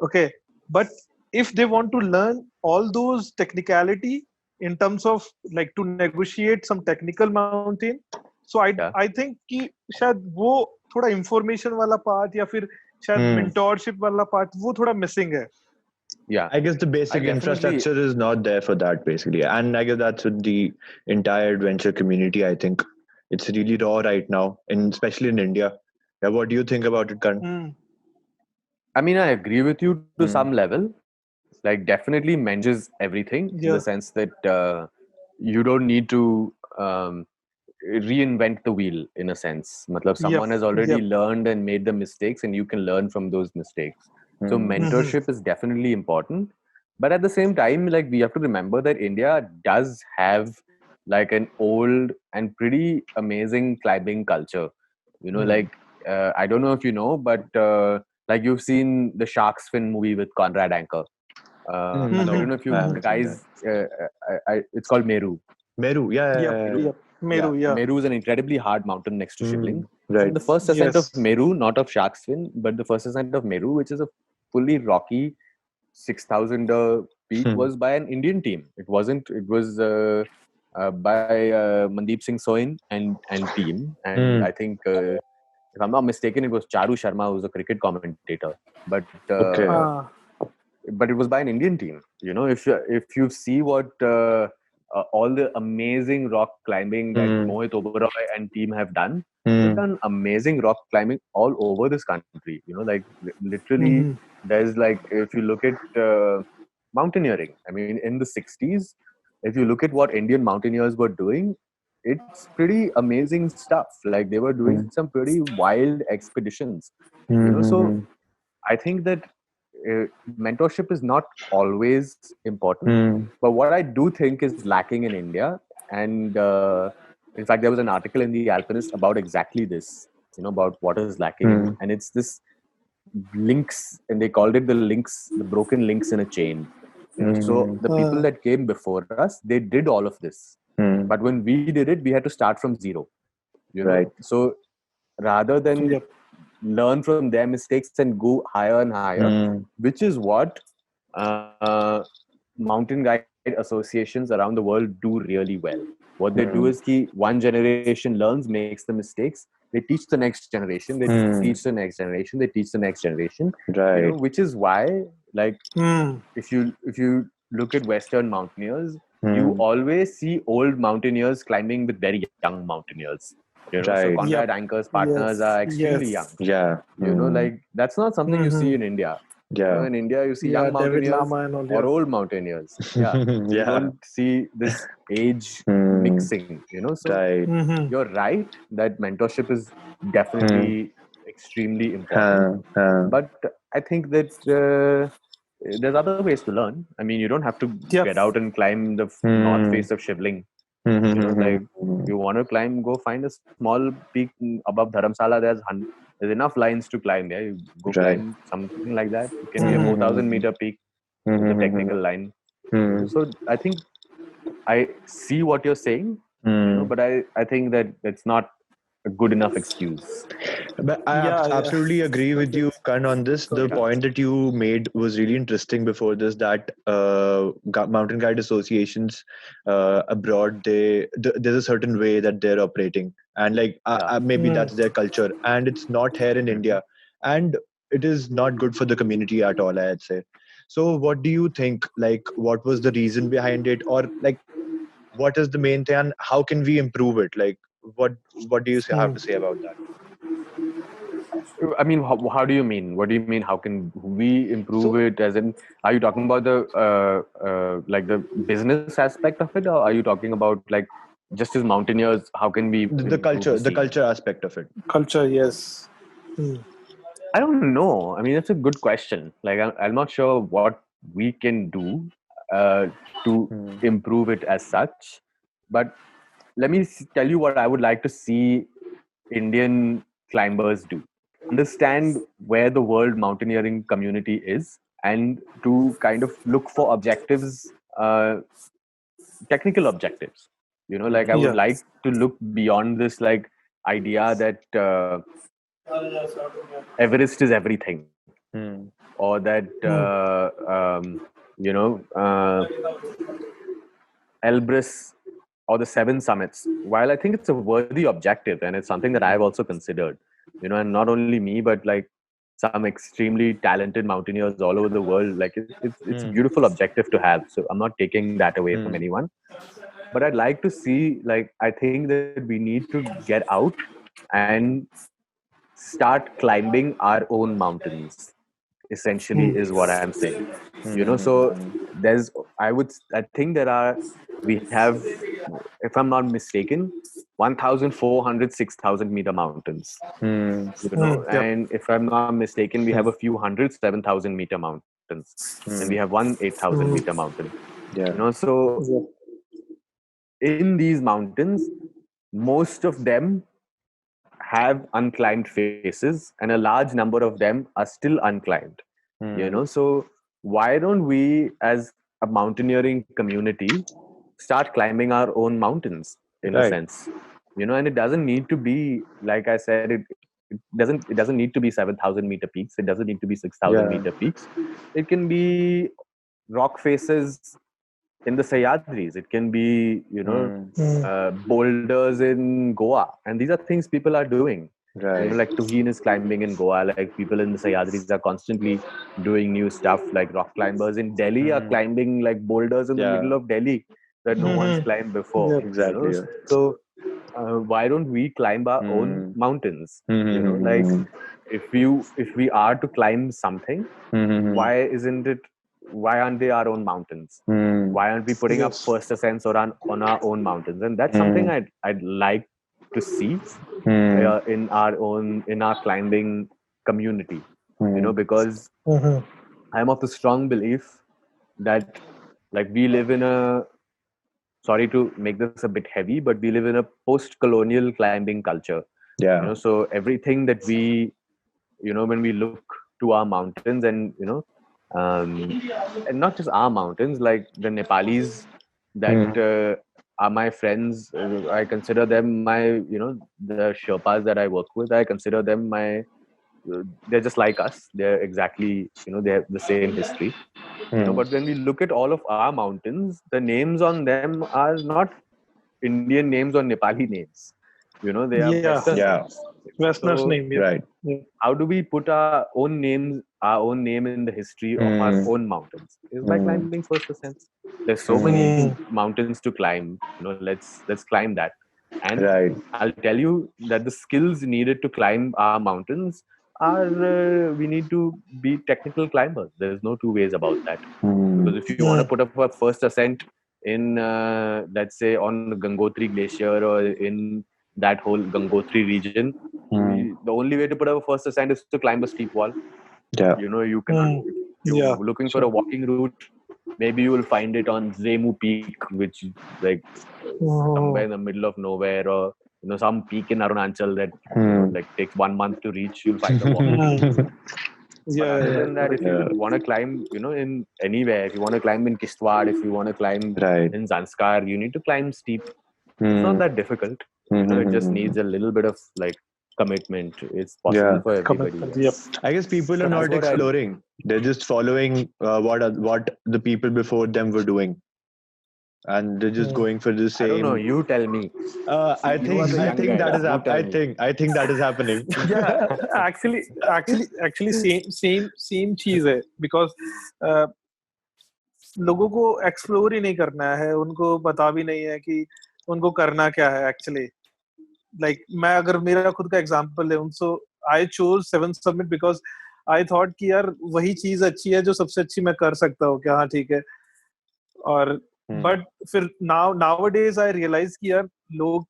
Okay, but if they want to learn all those technicality in terms of to negotiate some technical mountain, so I think कि शायद वो थोड़ा information वाला part या फिर शायद mentorship वाला part वो थोड़ा missing है. Yeah, I guess the basic infrastructure is not there for that, basically, and I guess that's with the entire adventure community. I think it's really raw right now, and especially in India. Yeah, what do you think about it, Karan? I mean, I agree with you to some level. Like, definitely mentions everything in the Yeah. sense that you don't need to reinvent the wheel in a sense. Matlab, Yep. someone has already Yep. learned and made the mistakes, and you can learn from those mistakes. So mentorship is definitely important, but at the same time, like, we have to remember that India does have like an old and pretty amazing climbing culture. Like, I don't know if you know, but like, you've seen the Shark's Fin movie with Conrad Anker. I don't No, know if I you haven't seen that. guys. It's called Meru. Meru, yeah, Yep. yeah, Meru. yeah. Yep. Yeah, Meru. Yeah. Meru is an incredibly hard mountain next to Shivling. Right. And the first ascent of Yes. Meru, not of Shark's Fin, but the first ascent of Meru, which is a fully rocky 6,000 peak, was by an Indian team. It wasn't. It was by Mandeep Singh Soin and team. And I think, if I'm not mistaken, it was Charu Sharma who was a cricket commentator. But Okay. Ah. but it was by an Indian team. If you see what all the amazing rock climbing that Mohit Oberoi and team have done, they've done amazing rock climbing all over this country. Like, literally, there's like, if you look at mountaineering, I mean, in the 60s, if you look at what Indian mountaineers were doing, it's pretty amazing stuff. Like, they were doing some pretty wild expeditions. So I think that mentorship is not always important, but what I do think is lacking in India, and in fact, there was an article in the Alpinist about exactly this, about what is lacking, and it's this links, and they called it the broken links in a chain. So the people that came before us, they did all of this, but when we did it, we had to start from zero. Right. So rather than Yep. learn from their mistakes and go higher and higher, which is what mountain guide associations around the world do really well. What they do is one generation learns, makes the mistakes, they teach the next generation, they teach the next generation, they teach the next generation. Right. Which is why, like, if you look at Western mountaineers, you always see old mountaineers climbing with very young mountaineers. So Right. Conrad Yep. Anker's partners Yes. are extremely young. Yes. Yeah. Like, that's not something you see in India. Yeah. In India, you see Yeah. young David mountaineers Lama and all. or Yeah. old mountaineers. Yeah. You Yeah. don't see this age mixing, So Right. you're right that mentorship is definitely extremely important. But I think that there's other ways to learn. I mean, you don't have to Yep. get out and climb the north face of Shivling. Like, you want to climb, go find a small peak above Dharamsala. There's enough lines to climb. Yeah, you go Right. climb something like that. It can be a 4,000-meter peak with a technical line. So I think I see what you're saying, but I think that it's not a good enough excuse. But I Yeah. Yeah. absolutely agree with you, Kan, on this. The Got it. point that you made was really interesting before this, that mountain guide associations abroad, there's a certain way that they're operating. And like maybe that's their culture. And it's not here in India. And it is not good for the community at all, I'd say. So what do you think? Like, what was the reason behind it? Or like, what is the main thing? And how can we improve it? Like, what do you have to say about that? I mean, how do you mean? What do you mean? How can we improve So it? As in, are you talking about the like the business aspect of it, or are you talking about, like, just as mountaineers, how can we the improve the scene? culture aspect of it. Culture. Yes. I don't know. I mean, that's a good question. Like, I'm not sure what we can do to improve it as such. But let me tell you what I would like to see Indian climbers do. Understand where the world mountaineering community is, and to kind of look for objectives, technical objectives. Like, I would Yeah. like to look beyond this, like, idea that Everest is everything, or that Elbrus or the seven summits. While I think it's a worthy objective, and it's something that I've also considered, and not only me, but like some extremely talented mountaineers all over the world. Like, it's a beautiful objective to have. So I'm not taking that away from anyone, but I'd like to see, like, I think that we need to get out and start climbing our own mountains. essentially is what I'm saying. So I think we have, if I'm not mistaken, 1,400, 6,000 meter mountains. Yep. And if I'm not mistaken, we have a few hundred 7,000 meter mountains, and we have one 8,000 meter mountain. Yeah. So Yep. in these mountains, most of them have unclimbed faces, and a large number of them are still unclimbed. So why don't we, as a mountaineering community, start climbing our own mountains in a Right. sense? And it doesn't need to be, like I said, it doesn't need to be 7,000 meter peaks. It doesn't need to be 6,000 Yeah. meter peaks. It can be rock faces in the Sahyadris. It can be, boulders in Goa. And these are things people are doing. Right. Like Tuhin is climbing in Goa. Like people in the Sahyadris are constantly doing new stuff. Like rock climbers in Delhi are climbing like boulders in the middle of Delhi that no one's climbed before. Yep. Exactly. Yeah. So why don't we climb our own mountains? Like if we are to climb something, why aren't they our own mountains? Why aren't we putting up Yes. first ascents on our own mountains? And that's something I'd like to see in our climbing community. Because I'm of the strong belief that, like, we live in a, sorry to make this a bit heavy, but we live in a post-colonial climbing culture. Yeah. So everything that we, when we look to our mountains, and and not just our mountains, like the Nepalis that are my friends. I consider them my, the Sherpas that I work with, I consider them my, they're just like us. They're exactly, they have the same history. But when we look at all of our mountains, the names on them are not Indian names or Nepali names. They are Western names. Westerners So, name. Yep. Right. Yeah. how do we put our own name in the history of our own mountains? Is by climbing first ascents. There's so many mountains to climb. Let's climb that. And Right. I'll tell you that the skills needed to climb our mountains are, we need to be technical climbers. There's no two ways about that. Because if you want to put up a first ascent in, let's say, on the Gangotri Glacier or in that whole Gangotri region, the only way to put up a first ascent is to climb a steep wall. Yeah. You can, if you're looking for a walking route, maybe you will find it on Zemu Peak, which is like somewhere in the middle of nowhere, or some peak in Arunachal that like takes 1 month to reach. You'll find a walking route. But other than that, if you want to climb, in anywhere, if you want to climb in Kishtwar, if you want to climb Right. in Zanskar, you need to climb steep. It's not that difficult. It just needs a little bit of like commitment. It's possible for everybody. Yep. I guess people are So not that's what I- exploring. They're just following what the people before them were doing, and they're just going for the I same. don't know. You tell me. I You are think the I young think guy. that is You happening. tell me. I think that is happening. Yeah, actually same चीज है because लोगों को explore ही नहीं करना है, उनको पता भी नहीं है कि उनको करना क्या है एक्चुअली. लाइक मैं अगर मेरा खुद का एग्जांपल है, so I chose 7th summit because I thought कि यार वही चीज अच्छी है जो सबसे अच्छी मैं कर सकता हूँ क्या. हाँ ठीक है. और बट फिर नाउ डेज आई रियलाइज कि यार लोग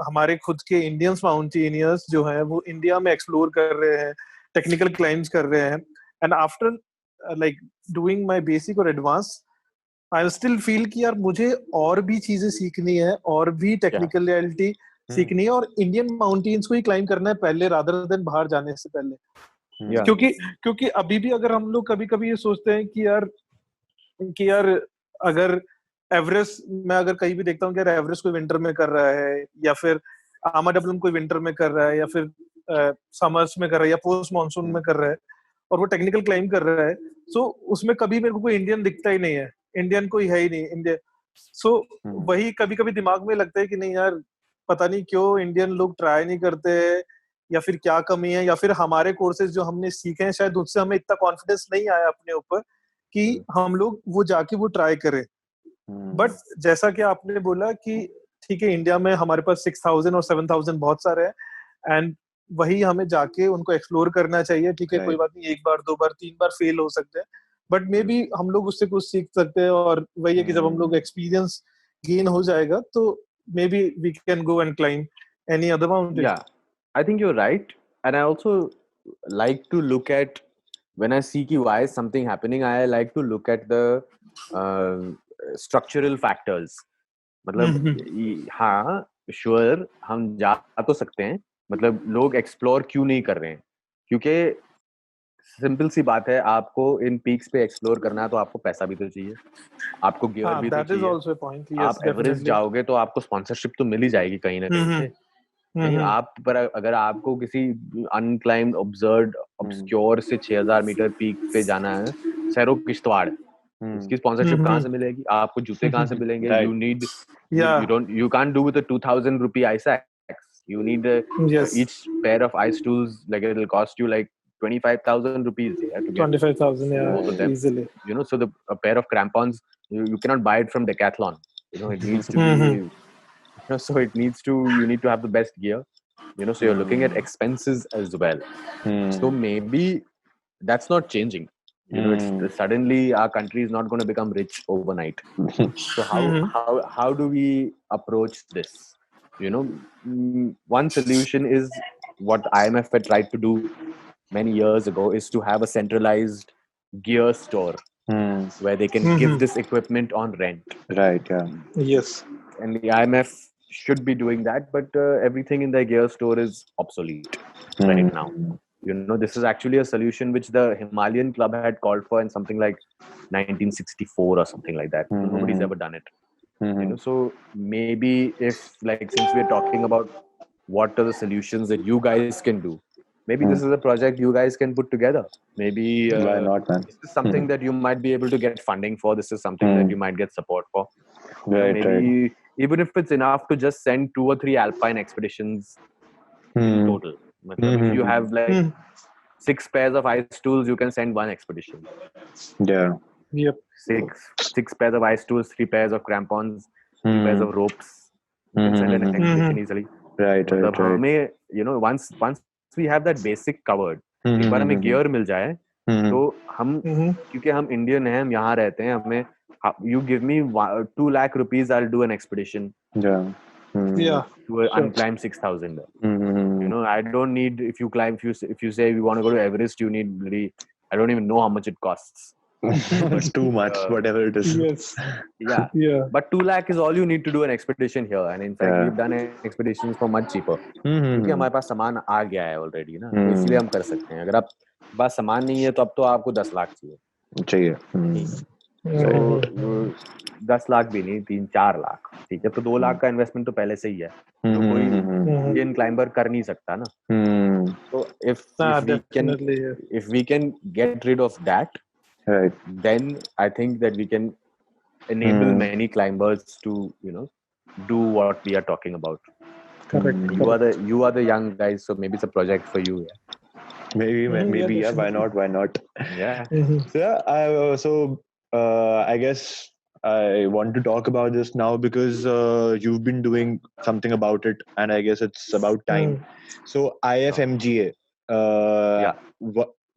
हमारे खुद के इंडियंस माउंटेनियर्स जो हैं वो इंडिया में एक्सप्लोर कर रहे हैं, टेक्निकल क्लाइम्स कर रहे हैं. And after like doing my basic और एडवांस आई स्टिल फील कि यार मुझे और भी चीजें सीखनी है, और भी टेक्निकलिटी सीखनी है, और इंडियन माउंटेन्स को ही क्लाइम करना है पहले रादर देन बाहर जाने से पहले. क्योंकि अभी भी अगर हम लोग कभी कभी ये सोचते हैं कि यार अगर एवरेस्ट, मैं अगर कहीं भी देखता हूँ कि एवरेस्ट कोई विंटर में कर रहा है, या फिर आमा डबलम कोई विंटर में कर रहा है, या फिर समर्स में कर रहा है, या पोस्ट मानसून में कर रहा है, और वो टेक्निकल क्लाइम कर रहा है, सो उसमें कभी मेरे को कोई इंडियन दिखता ही नहीं है. इंडियन कोई है ही नहीं इंडिया. सो वही कभी कभी दिमाग में लगता है कि नहीं यार, पता नहीं क्यों इंडियन लोग ट्राई नहीं करते, या फिर क्या कमी है, या फिर हमारे कोर्सेज जो हमने सीखे हैं शायद उससे हमें इतना कॉन्फिडेंस नहीं आया अपने ऊपर कि हम लोग वो जाके वो ट्राई करें. बट जैसा कि आपने बोला कि ठीक है, इंडिया में हमारे पास 6,000 और 7,000 बहुत सारे हैं, एंड वही हमें जाके उनको एक्सप्लोर करना चाहिए. ठीक है, कोई Right. बात नहीं, एक बार, दो बार, तीन बार फेल हो सकते हैं, बट मे बी हम लोग उससे कुछ सीख सकते हैं. और वही है कि जब हम लोग एक्सपीरियंस गेन हो जाएगा तो maybe we can go and climb any other mountain. Yeah, I think you're right. And I also like to look at, when I see ki why is something happening, I like to look at the structural factors. मतलब हाँ, sure हम जा तो सकते हैं, मतलब लोग explore क्यों नहीं कर रहे हैं? क्योंकि सिंपल सी बात है, आपको इन पीक्स पे एक्सप्लोर करना है तो आपको पैसा भी तो चाहिए, आपको गियर भी तो दैट इज चाहिए. Also a point. आप यस, एवरेस्ट डेफिनेटली. जाओगे तो आपको स्पॉन्सरशिप तो मिल ही जाएगी कहीं ना कहीं से. नहीं, आप पर अगर आपको किसी अनक्लाइम्ड ऑब्सक्योर से 6000 मीटर पीक पे जाना है, सैरो किश्तवाड़, इसकी स्पॉन्सरशिप कहाँ से मिलेगी? आपको जूते कहाँ से मिलेंगे? Right. You need Yeah. you can't do with a 2000 rupee ice axe. You need Yes. each pair of ice tools, like it'll cost you like 25,000 rupees, yeah, to get 25,000, yeah, both of them. easily. You know, so a pair of crampons, you cannot buy it from Decathlon. You know, it needs to be, you know, so you need to have the best gear. You know, so you're looking at expenses as well. So maybe that's not changing. You know, it's suddenly our country is not going to become rich overnight. So how do we approach this? You know, one solution is what IMF had tried to do many years ago, is to have a centralized gear store where they can give this equipment on rent. Right. Yeah. Yes. And the IMF should be doing that, but everything in their gear store is obsolete right now. You know, this is actually a solution which the Himalayan Club had called for in something like 1964 or something like that. Nobody's ever done it. You know, so maybe if, like, since we're talking about what are the solutions that you guys can do, maybe this is a project you guys can put together. Maybe Why not, man? this is something that you might be able to get funding for. This is something that you might get support for. You know, Right. maybe even if it's enough to just send 2 or 3 alpine expeditions in total. If you have like 6 pairs of ice tools, you can send 1 expedition. Yeah. Yep. Six pairs of ice tools, 3 pairs of crampons, 3 pairs of ropes. You can send an expedition easily. Right. मतलब Right. हमें, you know, once we have that basic covered, एक बार हमें gear मिल जाए, तो हम, क्योंकि हम Indian हैं, हम यहाँ रहते हैं, हमें, you give me 2 lakh rupees, I'll do an expedition. Yeah. Yeah. To unclimb 6,000. You know, I don't need, if you say we want to go to Everest, you need really, I don't even know how much it costs. It's too much, whatever it is. Yes. Yeah. Yeah. But 2 lakh is all you need to do an expedition here. And in fact, we've done expeditions for much cheaper. क्योंकि हमारे पास सामान आ गया है already ना, तो इसलिए हम कर सकते हैं. अगर आप पास सामान नहीं है तो अब तो आपको 10 लाख चाहिए. तो 10 लाख भी नहीं, 3-4 लाख, ठीक है. तो 2 लाख का इन्वेस्टमेंट तो पहले से ही है, तो कोई इंडियन क्लाइंबर कर नहीं सकता ना. तो if we can get rid of that, right, then I think that we can enable many climbers to, you know, do what we are talking about. Correct. You are the young guys, so maybe it's a project for you. Maybe yeah, why not? Yeah. I guess I want to talk about this now because you've been doing something about it, and I guess it's about time. So IFMGA,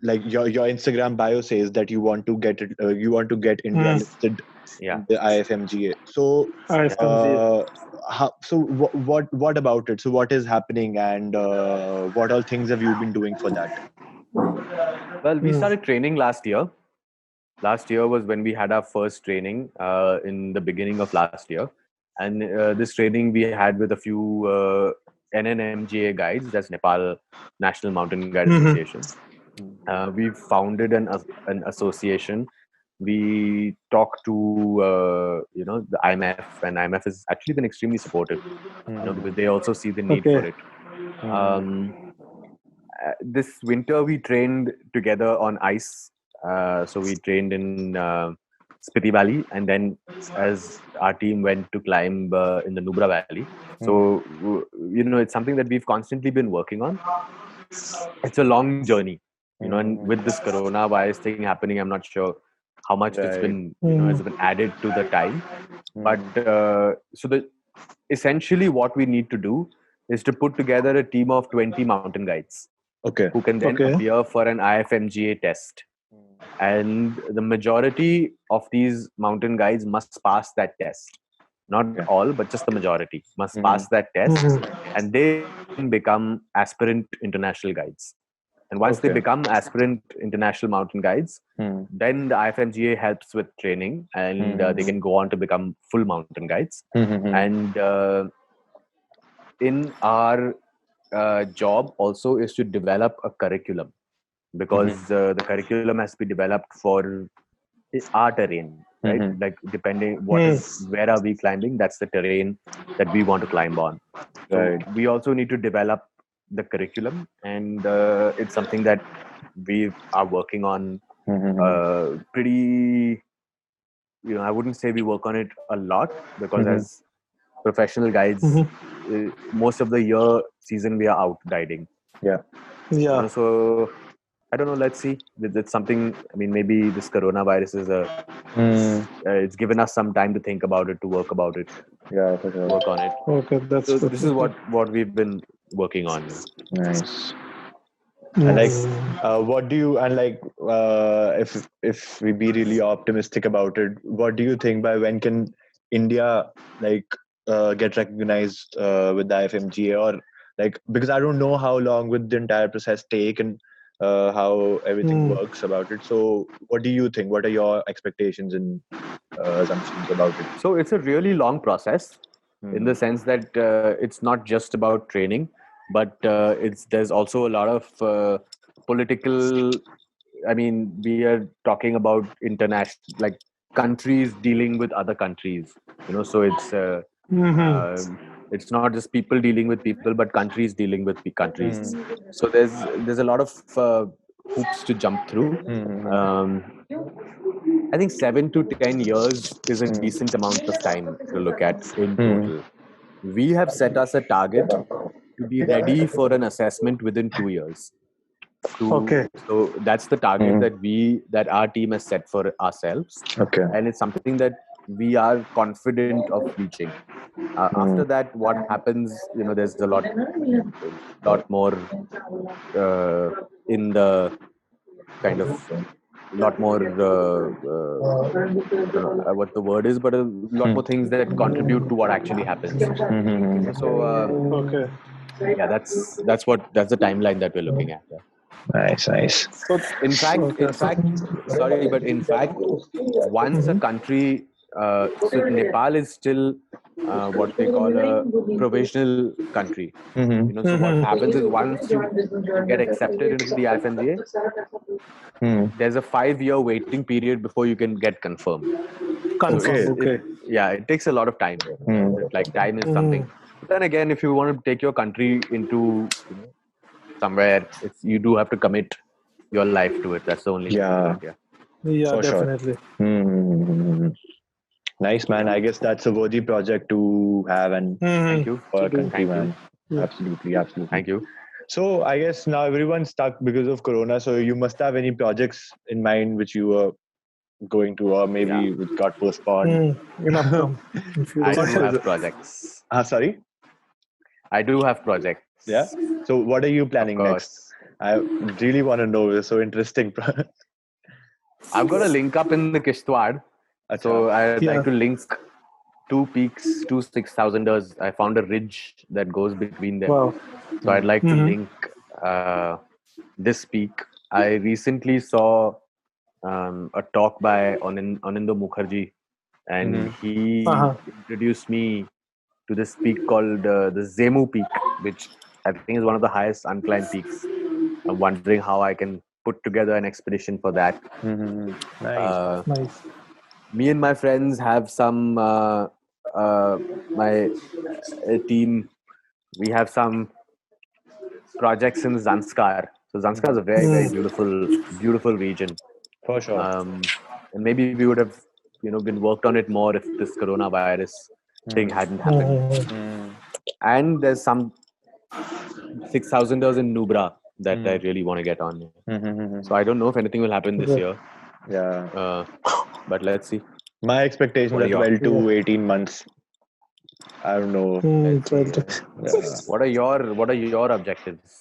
like your Instagram bio says that you want to get it, you want to get India listed in the IFMGA. So what about it? So what is happening, and what all things have you been doing for that? Well, we started training last year. Last year was when we had our first training, in the beginning of last year. And this training we had with a few NNMGA guides, that's Nepal National Mountain Guide Association. We founded an association. We talked to you know, the IMF, and IMF has actually been extremely supportive, you know, because they also see the need for it. This winter we trained together on ice. So we trained in Spiti Valley, and then as our team went to climb in the Nubra Valley. So, you know, it's something that we've constantly been working on. It's a long journey, you know, and with this coronavirus thing happening, I'm not sure how much it's been, you know, has been added to the time. But so essentially what we need to do is to put together a team of 20 mountain guides Okay. who can then Okay. appear for an IFMGA test. And the majority of these mountain guides must pass that test. Not Okay. all, but just the majority must Mhm. pass that test, Mhm. and they become aspirant international guides. And once they Okay. become aspirant international mountain guides, Hmm. then the IFMGA helps with training, and they can go on to become full mountain guides. Hmm. And in our job also is to develop a curriculum, because the curriculum has to be developed for our terrain, right? Mhm. Like depending what is, where are we climbing, that's the terrain that we want to climb on. So Right. we also need to develop the curriculum, and it's something that we are working on pretty, I wouldn't say we work on it a lot, because Mhm. as professional guides, most of the year season we are out guiding. Yeah. Yeah. So I don't know. Let's see. It's something. I mean, maybe this coronavirus is it's given us some time to think about it, to work about it, Yeah, for sure. work on it. Okay, that's So good. this is what we've been working on. Nice. And like, Mm. what do you, and like, if we be really optimistic about it, what do you think, by when can India like get recognized with the IFMGA, or like, because I don't know how long would the entire process take, and how everything works about it. So what do you think? What are your expectations and assumptions about it? So it's a really long process, in the sense that it's not just about training, but there's also a lot of political. I mean, we are talking about international, like countries dealing with other countries. So it's not just people dealing with people, but countries dealing with countries. So there's a lot of hoops to jump through. I think 7 to 10 years is a decent amount of time to look at in total. We have set us a target to be ready for an assessment within 2 years. Okay. So that's the target that our team has set for ourselves, Okay. and it's something that we are confident of reaching. After that, what happens? There's a lot more in the kind of lot more. I don't know what the word is, but a lot more things that contribute to what actually happens. So Okay. yeah, that's the timeline that we're looking at. Yeah. Nice, nice. So Okay. sorry, but in fact, once a country, so Nepal is still what they call a provisional country. So what happens is, once you get accepted into the IFMGA, there's a 5-year waiting period before you can get confirmed. So Confirm. Okay. it takes a lot of time. Like, time is something. But then again, if you want to take your country into somewhere, you do have to commit your life to it. That's the only thing to Yeah, it. Yeah. Yeah, for sure. definitely. Nice, man. I guess that's a worthy project to have, and Thank you. for a country, Thank man. you. Absolutely, absolutely. Thank you. So I guess now everyone's stuck because of Corona. So you must have any projects in mind which you were going to, or maybe which got postponed. Enough come. I do have projects. Sorry. I do have projects. Yeah. So what are you Of planning next? course. I really want to know. It's so interesting. I've got a link up in the Kishtwar. So I'd like to link two peaks, two 6,000ers. I found a ridge that goes between them. Wow. So I'd like to link this peak. I recently saw a talk by Anindya Mukherjee, and he introduced me to this peak called the Zemu Peak, which I think is one of the highest unclimbed peaks. I'm wondering how I can put together an expedition for that. Nice. Nice. Me and my friends have some my team. We have some projects in Zanskar. So Zanskar is a very, very beautiful region. For sure. And maybe we would have been worked on it more if this coronavirus thing hadn't happened. And there's some 6,000ers in Nubra that I really want to get on. So I don't know if anything will happen this year. Yeah. But let's see. My expectations What are are your- 12 to 18 months. I don't know. Yeah. What are your objectives?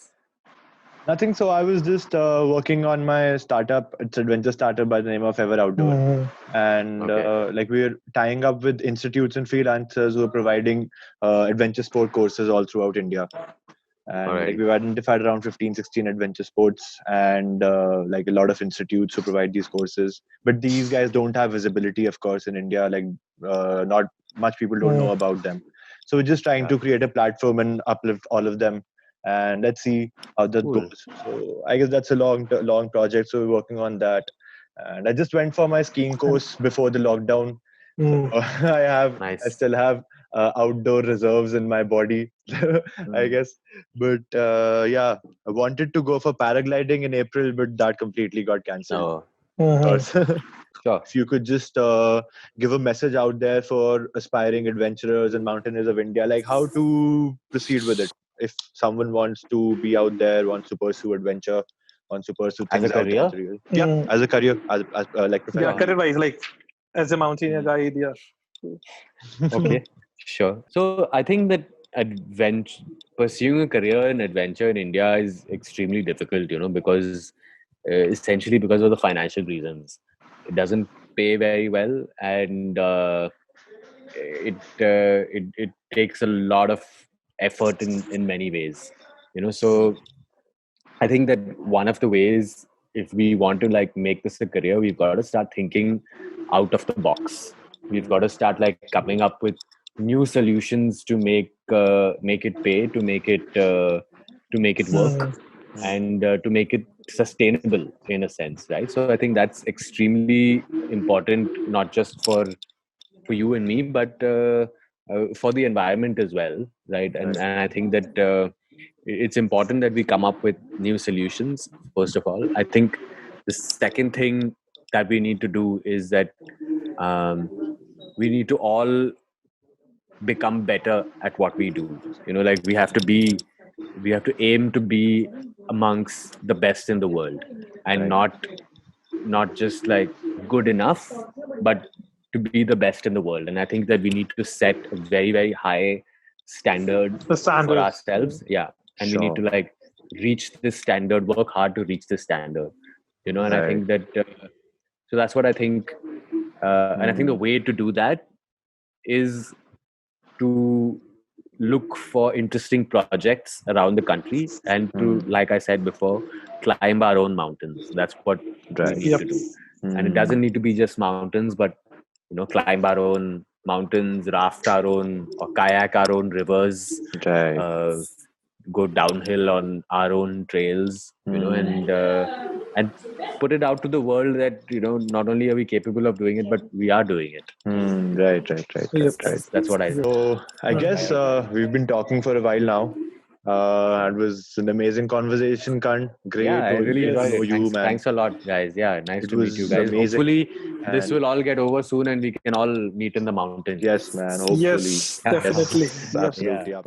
Nothing. So I was just working on my startup. It's an adventure startup by the name of Ever Outdoor. And Okay. like we're tying up with institutes and freelancers who are providing adventure sport courses all throughout India. And like Alright. we've identified around 15, 16 adventure sports and like a lot of institutes who provide these courses. But these guys don't have visibility, of course, in India. Like not much people don't know about them. So we're just trying to create a platform and uplift all of them. And let's see how that Cool. goes. So I guess that's a long project. So we're working on that. And I just went for my skiing course before the lockdown. So I Nice. still have outdoor reserves in my body, I guess. But yeah, I wanted to go for paragliding in April, but that completely got cancelled. Oh, Of course. sure. If you could just give a message out there for aspiring adventurers and mountaineers of India, like how to proceed with it. If someone wants to be out there, wants to pursue adventure, wants to pursue As a things outside career? the real, yeah, as a career, as like professional. Yeah, career wise, like as a mountaineer guide, yeah. Okay, sure. So I think that pursuing a career in adventure in India is extremely difficult, because essentially because of the financial reasons. It doesn't pay very well, and it takes a lot of effort in many ways. So I think that one of the ways, if we want to like make this a career, we've got to start thinking out of the box. We've got to start like coming up with new solutions to make it pay, to make it work, and to make it sustainable in a sense, right? So I think that's extremely important, not just for you and me, but for the environment as well, right? And I think that it's important that we come up with new solutions. First of all, I think the second thing that we need to do is that we need to all become better at what we do. Like we have to aim to be amongst the best in the world, and not just like good enough, but to be the best in the world. And I think that we need to set a very, very high standard The for standards. ourselves. Yeah. And we need to like reach this standard, work hard to reach this standard, and I think that so that's what I think. And I think the way to do that is to look for interesting projects around the country, and to, like I said before, climb our own mountains. That's what we need to do. And it doesn't need to be just mountains, but climb our own mountains, raft our own, or kayak our own rivers, go downhill on our own trails, and put it out to the world that not only are we capable of doing it, but we are doing it. Right. That's what I think. So I guess we've been talking for a while now. It was an amazing conversation, Kant. Great. Yeah, I really enjoyed know it. you, man. Thanks a lot, guys. Yeah, nice It to meet you was guys. amazing. Hopefully, this And- will all get over soon, and we can all meet in the mountains. Yes, man. Hopefully. Yes, definitely. Absolutely. Yeah.